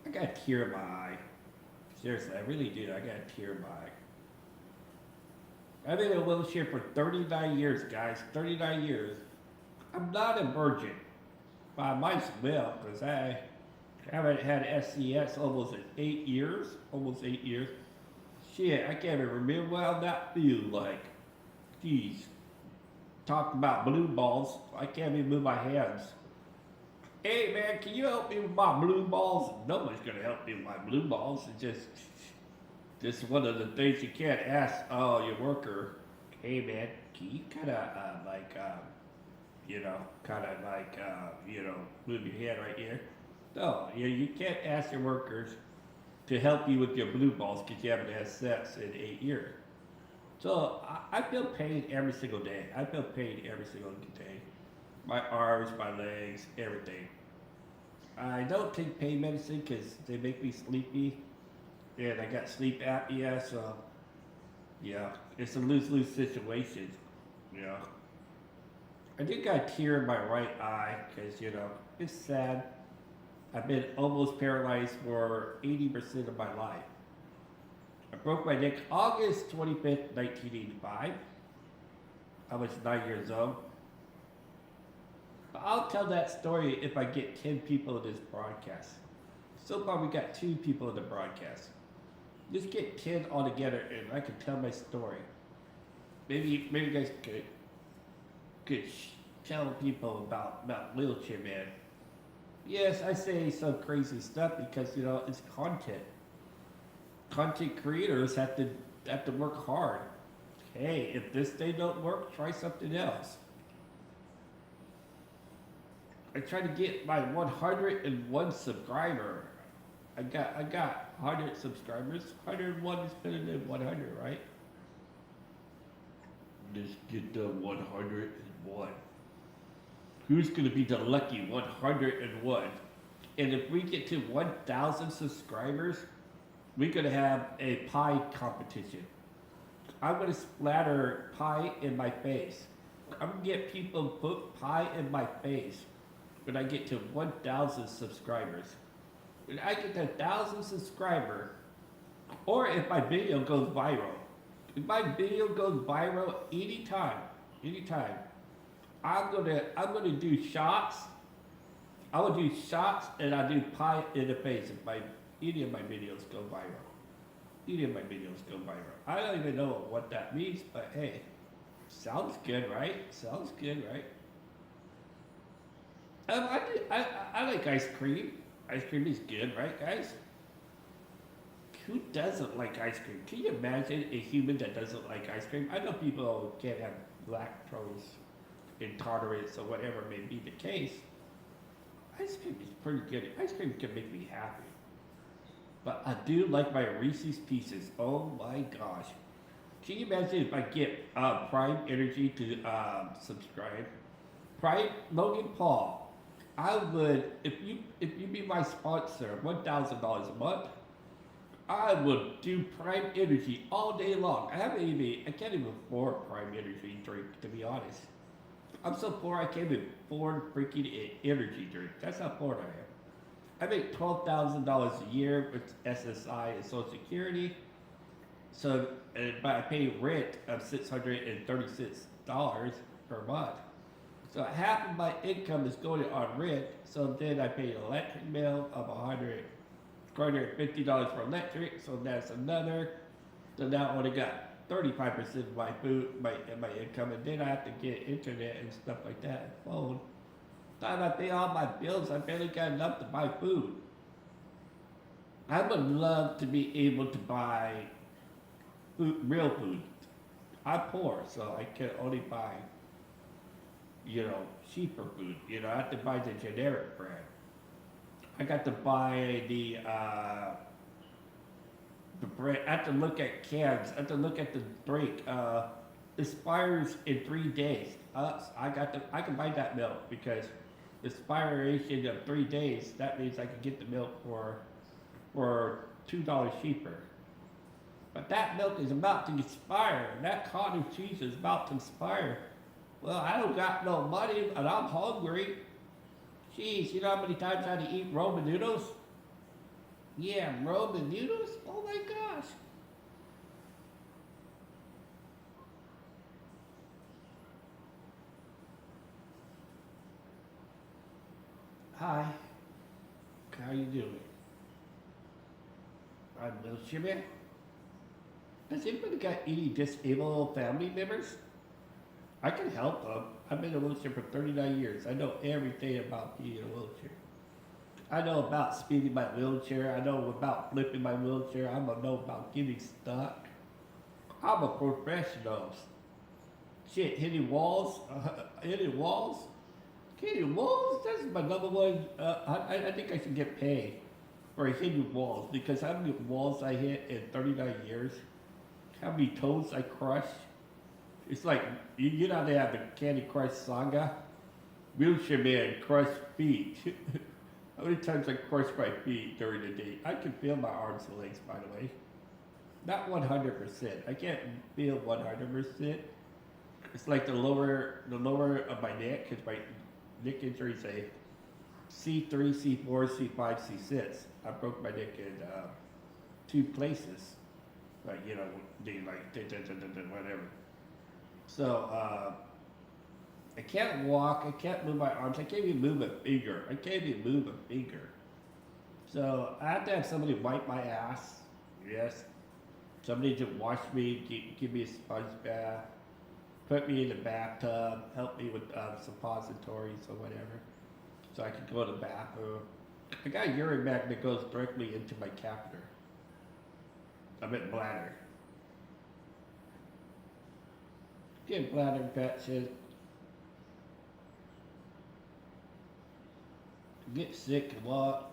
I got a tear in my eye. Seriously, I really do. I got a tear in my eye. I've been in a wheelchair for 39 years, guys. 39 years. I'm not a virgin. But I might as well, because I haven't had SCS almost 8 years. Almost 8 years. Shit, I can't even remember what that feels like. Jeez. Talk about blue balls. I can't even move my hands. Hey man, can you help me with my blue balls? Nobody's gonna help me with my blue balls. It's just one of the things you can't ask your worker. Hey man, can you move your hand right here? No, you can't ask your workers to help you with your blue balls because you haven't had sex in 8 years. So I feel pain every single day. I feel pain every single day. My arms, my legs, everything. I don't take pain medicine because they make me sleepy. And I got sleep apnea, so yeah, it's a lose-lose situation. Yeah. I do got a tear in my right eye because, it's sad. I've been almost paralyzed for 80% of my life. I broke my neck August 25th, 1985. I was 9 years old. But I'll tell that story if I get 10 people in this broadcast. So far we got 2 people in the broadcast. Just get 10 all together and I can tell my story. Maybe you guys could tell people about wheelchair man. Yes, I say some crazy stuff because, you know, it's content. Content creators have to work hard. Hey, if this thing don't work, try something else. I try to get my 101 subscriber. I got 100 subscribers. 101 is better than 100, right? Let's get the 101. Who's gonna be the lucky 101? And if we get to 1,000 subscribers, we're gonna have a pie competition. I'm gonna splatter pie in my face. I'm gonna get people to put pie in my face when I get to 1,000 subscribers. When I get to 1,000 subscribers, or if my video goes viral. If my video goes viral anytime, I'm gonna do shots. I will do shots and I do pie in the face if any of my videos go viral. I don't even know what that means, but hey, sounds good, right? I like ice cream. Ice cream is good, right, guys? Who doesn't like ice cream? Can you imagine a human that doesn't like ice cream? I know people can't have lactose intolerance or whatever may be the case. Ice cream is pretty good. Ice cream can make me happy. But I do like my Reese's Pieces. Oh my gosh. Can you imagine if I get Prime Energy to subscribe? Prime Logan Paul. I would, if you be my sponsor, $1,000 a month, I would do Prime Energy all day long. I can't even afford Prime Energy drink, to be honest. I'm so poor I can't even afford freaking energy drink. That's how poor I am. I make $12,000 a year with SSI and Social Security. So, but I pay rent of $636 per month. So half of my income is going on rent. So then I pay an electric bill of $150 for electric. So that's another. So now I only got 35% of my my income, and then I have to get internet and stuff like that, and phone. Time I pay all my bills, I barely got enough to buy food. I would love to be able to buy food, real food. I'm poor, so I can only buy, cheaper food. I have to buy the generic brand. I got to buy the bread. I have to look at cans. I have to look at the drink. Expires in 3 days. I can buy that milk because expiration of 3 days. That means I can get the milk for $2 cheaper. But that milk is about to expire. That cottage cheese is about to expire. Well, I don't got no money and I'm hungry. Jeez, you know how many times I had to eat Roman noodles? Yeah, Roman noodles? Oh my gosh. Hi. How you doing? I'm wheelchairman. Has anybody got any disabled family members? I can help them. I've been in a wheelchair for 39 years. I know everything about being in a wheelchair. I know about speeding my wheelchair. I know about flipping my wheelchair. I know about getting stuck. I'm a professional. Shit, hitting walls. Hitting walls? That's my number one. I think I should get paid for hitting walls because how many walls I hit in 39 years, how many toes I crushed. It's like, you know they have the Candy Crush saga? wheelchairMan crushed feet. How many times I crushed my feet during the day? I can feel my arms and legs, by the way. Not 100%. I can't feel 100%. It's like the lower of my neck, because my neck injury is a C3, C4, C5, C6. I broke my neck in 2 places. Like, they whatever. So, I can't walk, I can't move my arms, I can't even move a finger. So, I have to have somebody wipe my ass, yes. Somebody to wash me, give me a sponge bath, put me in the bathtub, help me with suppositories or whatever. so I can go to the bathroom. I got a urine bag that goes directly into my catheter. I meant bladder. Get bladder infection. Get sick a lot.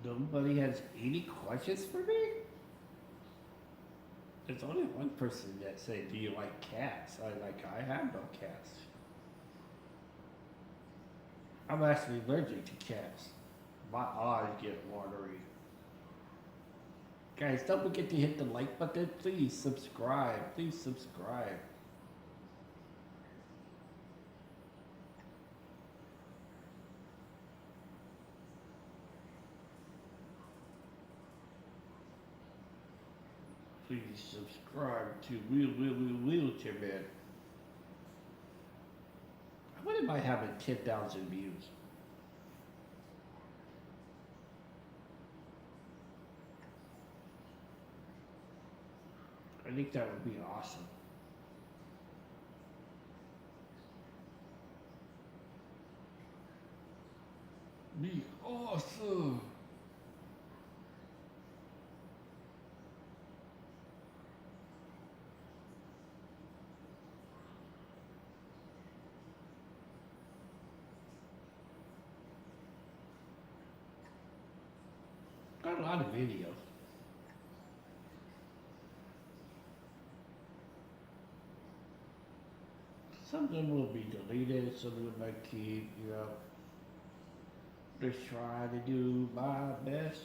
Nobody has any questions for me? There's only one person that said, do you like cats? I have no cats. I'm actually allergic to cats. My eyes get watery. Guys, don't forget to hit the like button. Please subscribe. Please subscribe. Please subscribe to wheelchaiMan. What am I having 10,000 views? I think that would be awesome. Be awesome. Got a lot of videos. Some of them will be deleted, some of them I keep, you know. Just try to do my best.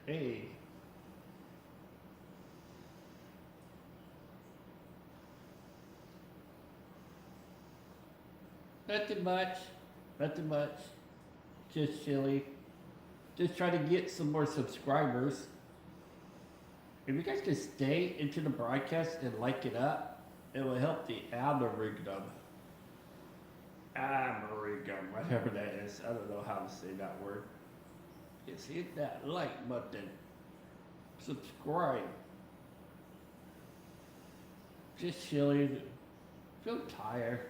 Hey. Nothing much. Nothing much. Just chilly. Just try to get some more subscribers. If you guys can stay into the broadcast and like it up, it will help the algorithm. Algorithm, whatever that is. I don't know how to say that word. Just hit that like button. Subscribe. Just chilling. Feel tired.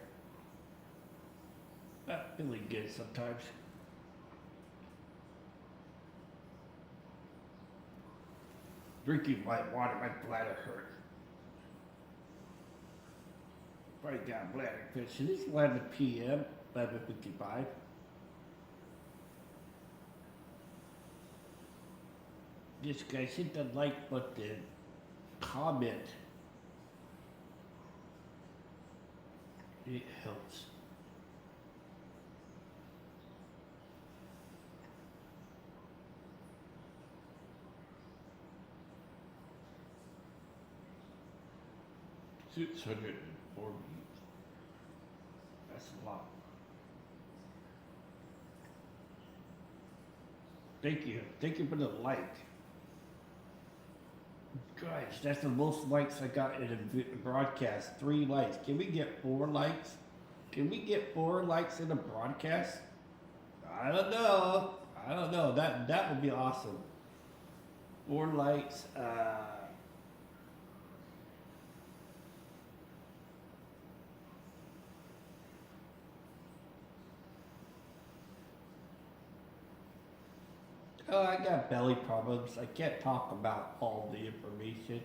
Not feeling good sometimes. Drinking white water, my bladder hurt. Probably got bladder infection. It's 11 p.m., 11:55. Just guys, hit the like button, comment. It helps. $604 views. That's a lot. Thank you. Thank you for the like. Guys, that's the most likes I got in a broadcast. 3 likes. Can we get 4 likes? Can we get 4 likes in a broadcast? I don't know. I don't know. That would be awesome. 4 likes. Oh, I got belly problems. I can't talk about all the information.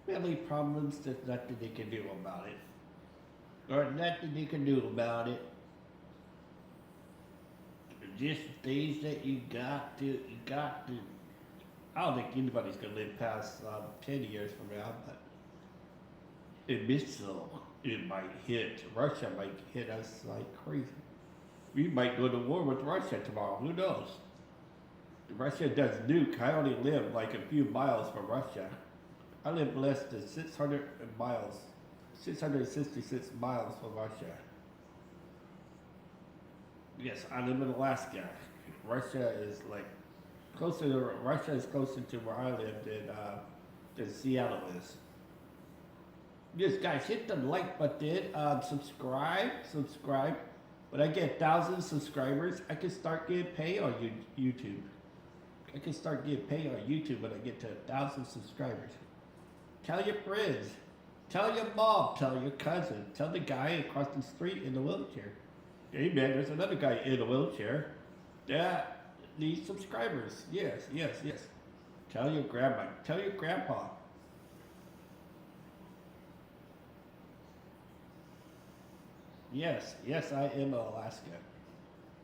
Belly problems, there's nothing they can do about it. There's nothing you can do about it. Just things that you got to. I don't think anybody's gonna live past 10 years from now, but it might hit. Russia might hit us like crazy. We might go to war with Russia tomorrow. Who knows? Russia does nuke. I only live like a few miles from Russia. I live less than 600 miles, 666 miles from Russia. Yes, I live in Alaska. Russia is like closer to Russia is closer to where I live than Seattle is. Yes, guys, hit the like button. Subscribe. When I get 1,000 subscribers, I can start getting paid on YouTube. I can start getting paid on YouTube when I get to 1,000 subscribers. Tell your friends, tell your mom, tell your cousin, tell the guy across the street in the wheelchair. Hey man, there's another guy in a wheelchair that needs subscribers. Yes. Tell your grandma, tell your grandpa. Yes, I am in Alaska.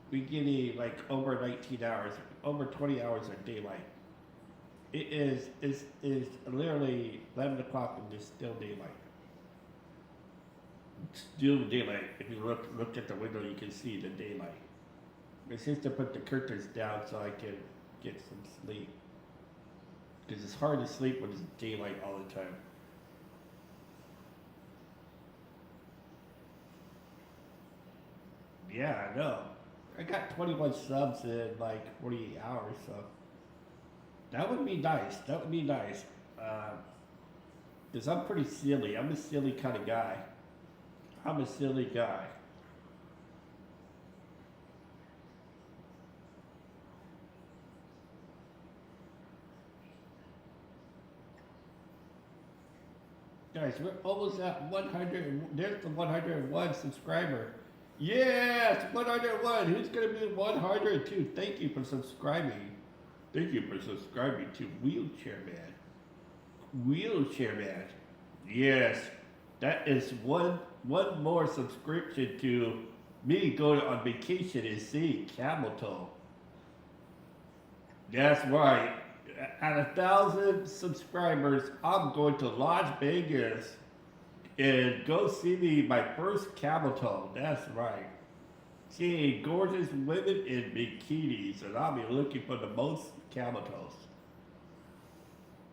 We get like over 19 hours, over 20 hours of daylight. It's literally 11 o'clock and it's still daylight. Still daylight. If you look at the window, you can see the daylight. It's just to put the curtains down so I can get some sleep. Because it's hard to sleep when it's daylight all the time. Yeah, I know. I got 21 subs in like 48 hours, so that would be nice. Because I'm pretty silly. I'm a silly kind of guy. Guys, we're almost at 100. There's the 101 subscriber. Yes, 101. Who's gonna be 102? Thank you for subscribing. Thank you for subscribing to wheelchairMan. wheelchairMan. Yes, that is one more subscription to me going on vacation and seeing Camel Toe. That's right. At 1,000 subscribers, I'm going to Las Vegas and go see my first camel toe. That's right. Seeing gorgeous women in bikinis, and I'll be looking for the most camel toes.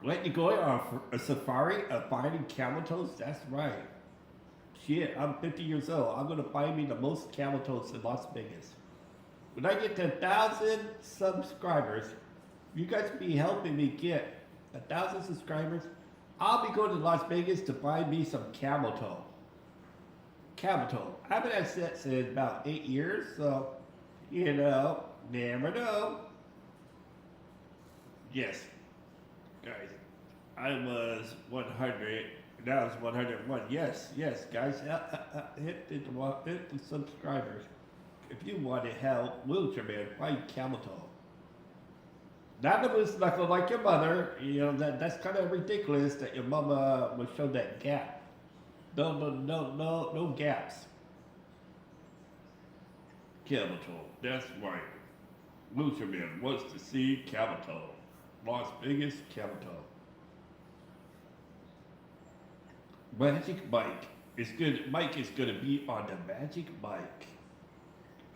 Like you going on a safari of finding camel toes? That's right. Shit, I'm 50 years old. I'm gonna find me the most camel toes in Las Vegas. When I get to 1,000 subscribers, you guys be helping me get 1,000 subscribers. I'll be going to Las Vegas to find me some camel toe. Camel toe. I haven't had sex in about 8 years, so, never know. Yes, guys, I was 100, now it's 101. Yes, guys, hit the subscribers. If you want to help wheelchairMan find camel toe. Not a moose knuckle like your mother. That's kind of ridiculous that your mama would show that gap. No gaps. Camel toe. That's right. wheelchairMan wants to see camel toe. Las Vegas camel toe. Magic Mike is good. Mike is gonna be on the Magic Mike.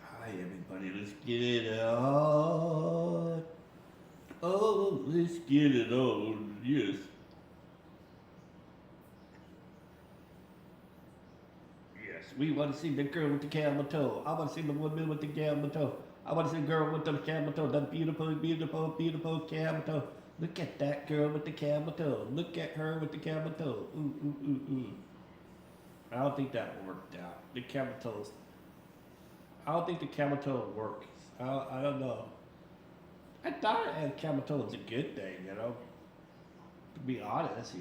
Hi everybody, let's get it on. Oh, let's get it on, yes. Yes, we want to see the girl with the camel toe. I want to see the woman with the camel toe. I want to see the girl with the camel toe. That beautiful, beautiful, beautiful camel toe. Look at that girl with the camel toe. Look at her with the camel toe. Ooh. I don't think that worked out. The camel toes. I don't think the camel toe works. I don't know. I thought camel toe was a good thing, to be honest,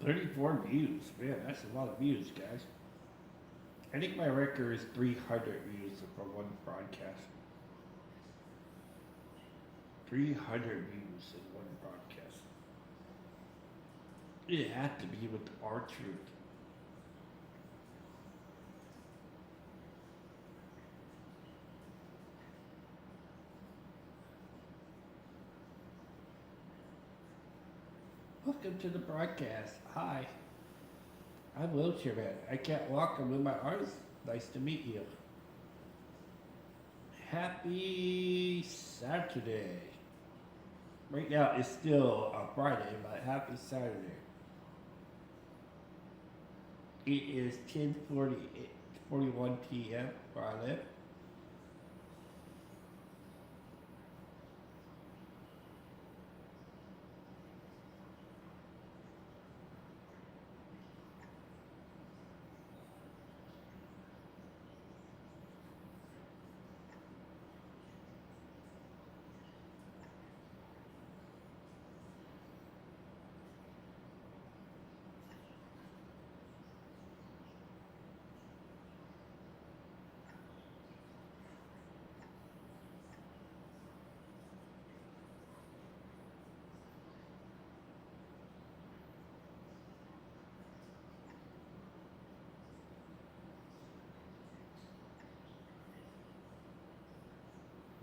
$34 views. Man, that's a lot of views, guys. I think my record is 300 views for one broadcast. 300 views in one broadcast. It had to be with our truth. Welcome to the broadcast. Hi. I'm wheelchairman. I can't walk or move my arms. Nice to meet you. Happy Saturday. Right now it's still a Friday, but happy Saturday. It is 10:41 p.m. where I live.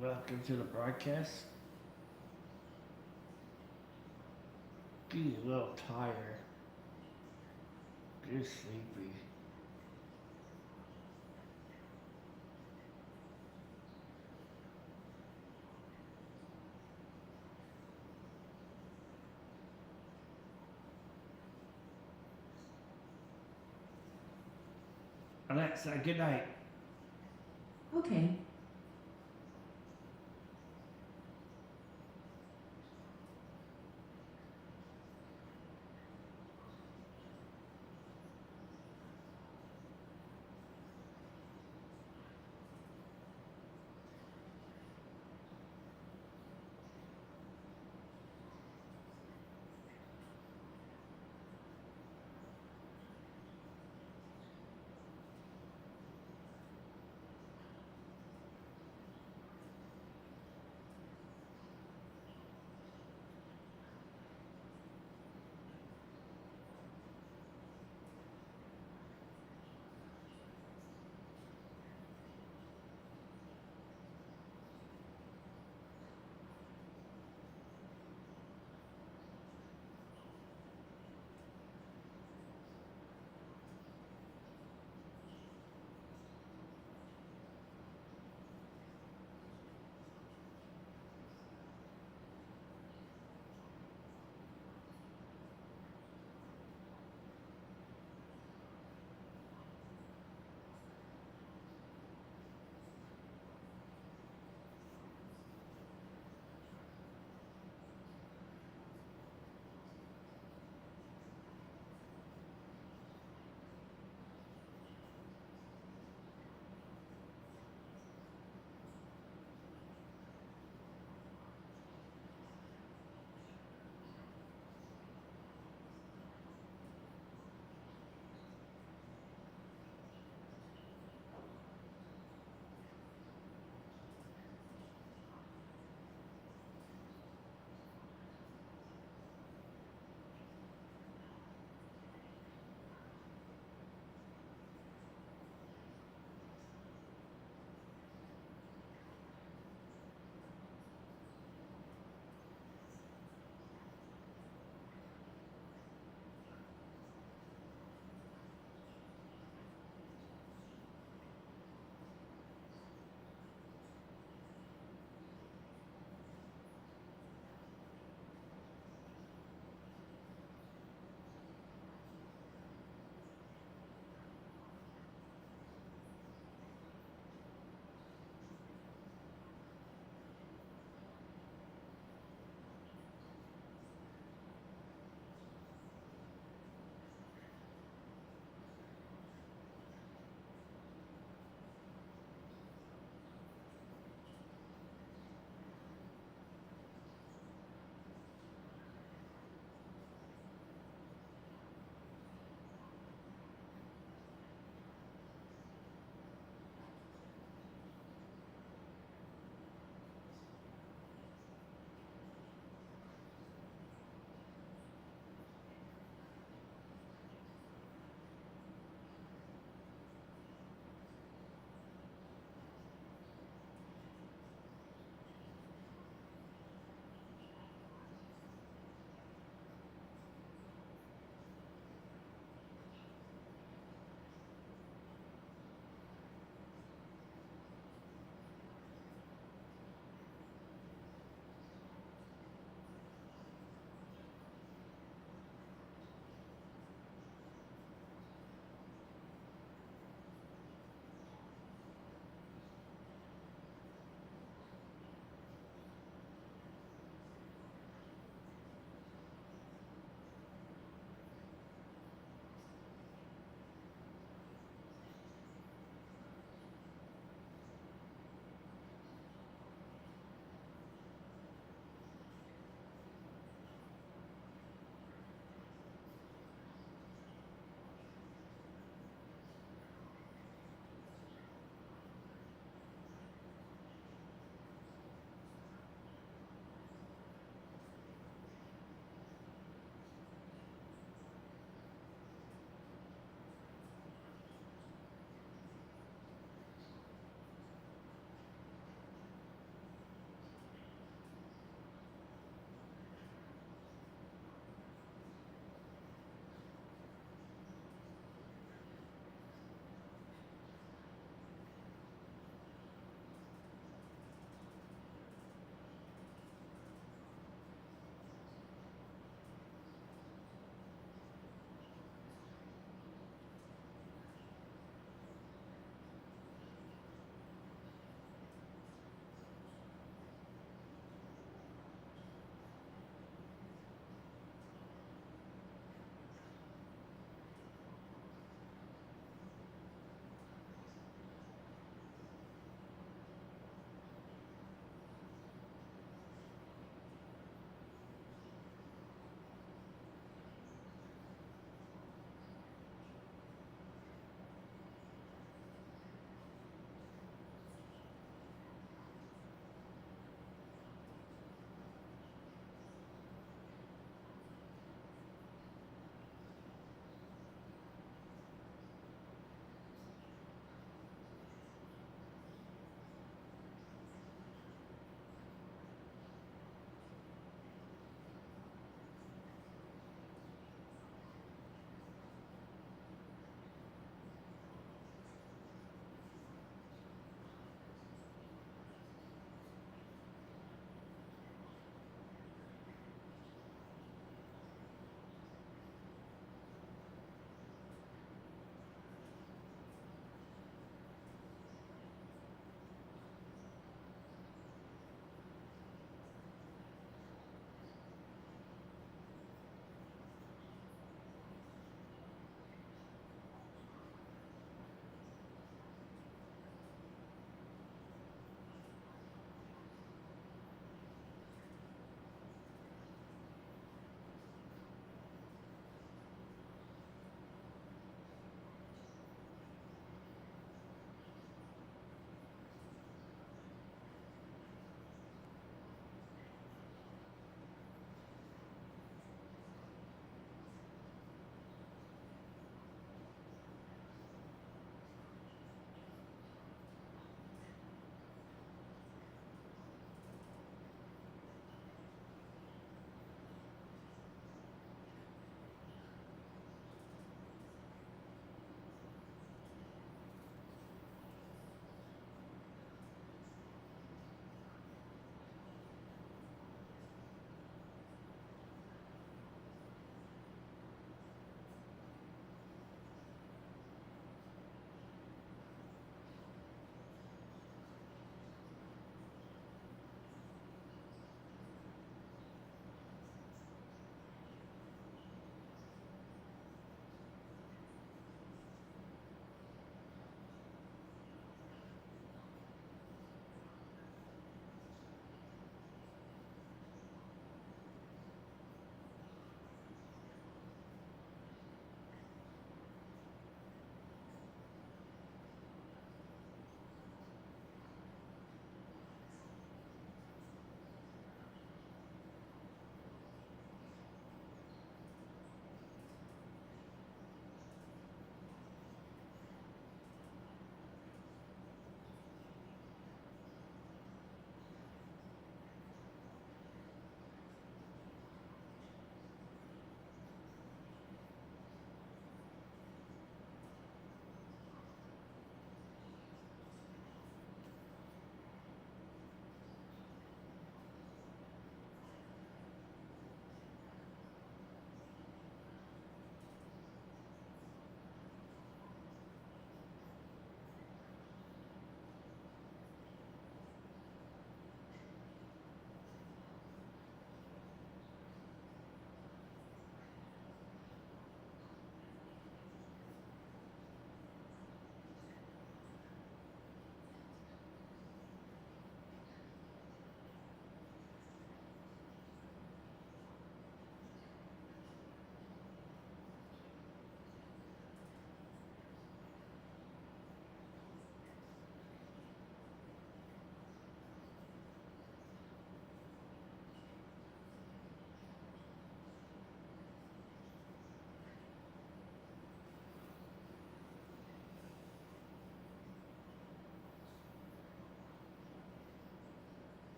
Welcome to the broadcast. Getting a little tired. Getting sleepy. Alexa, good night. Okay.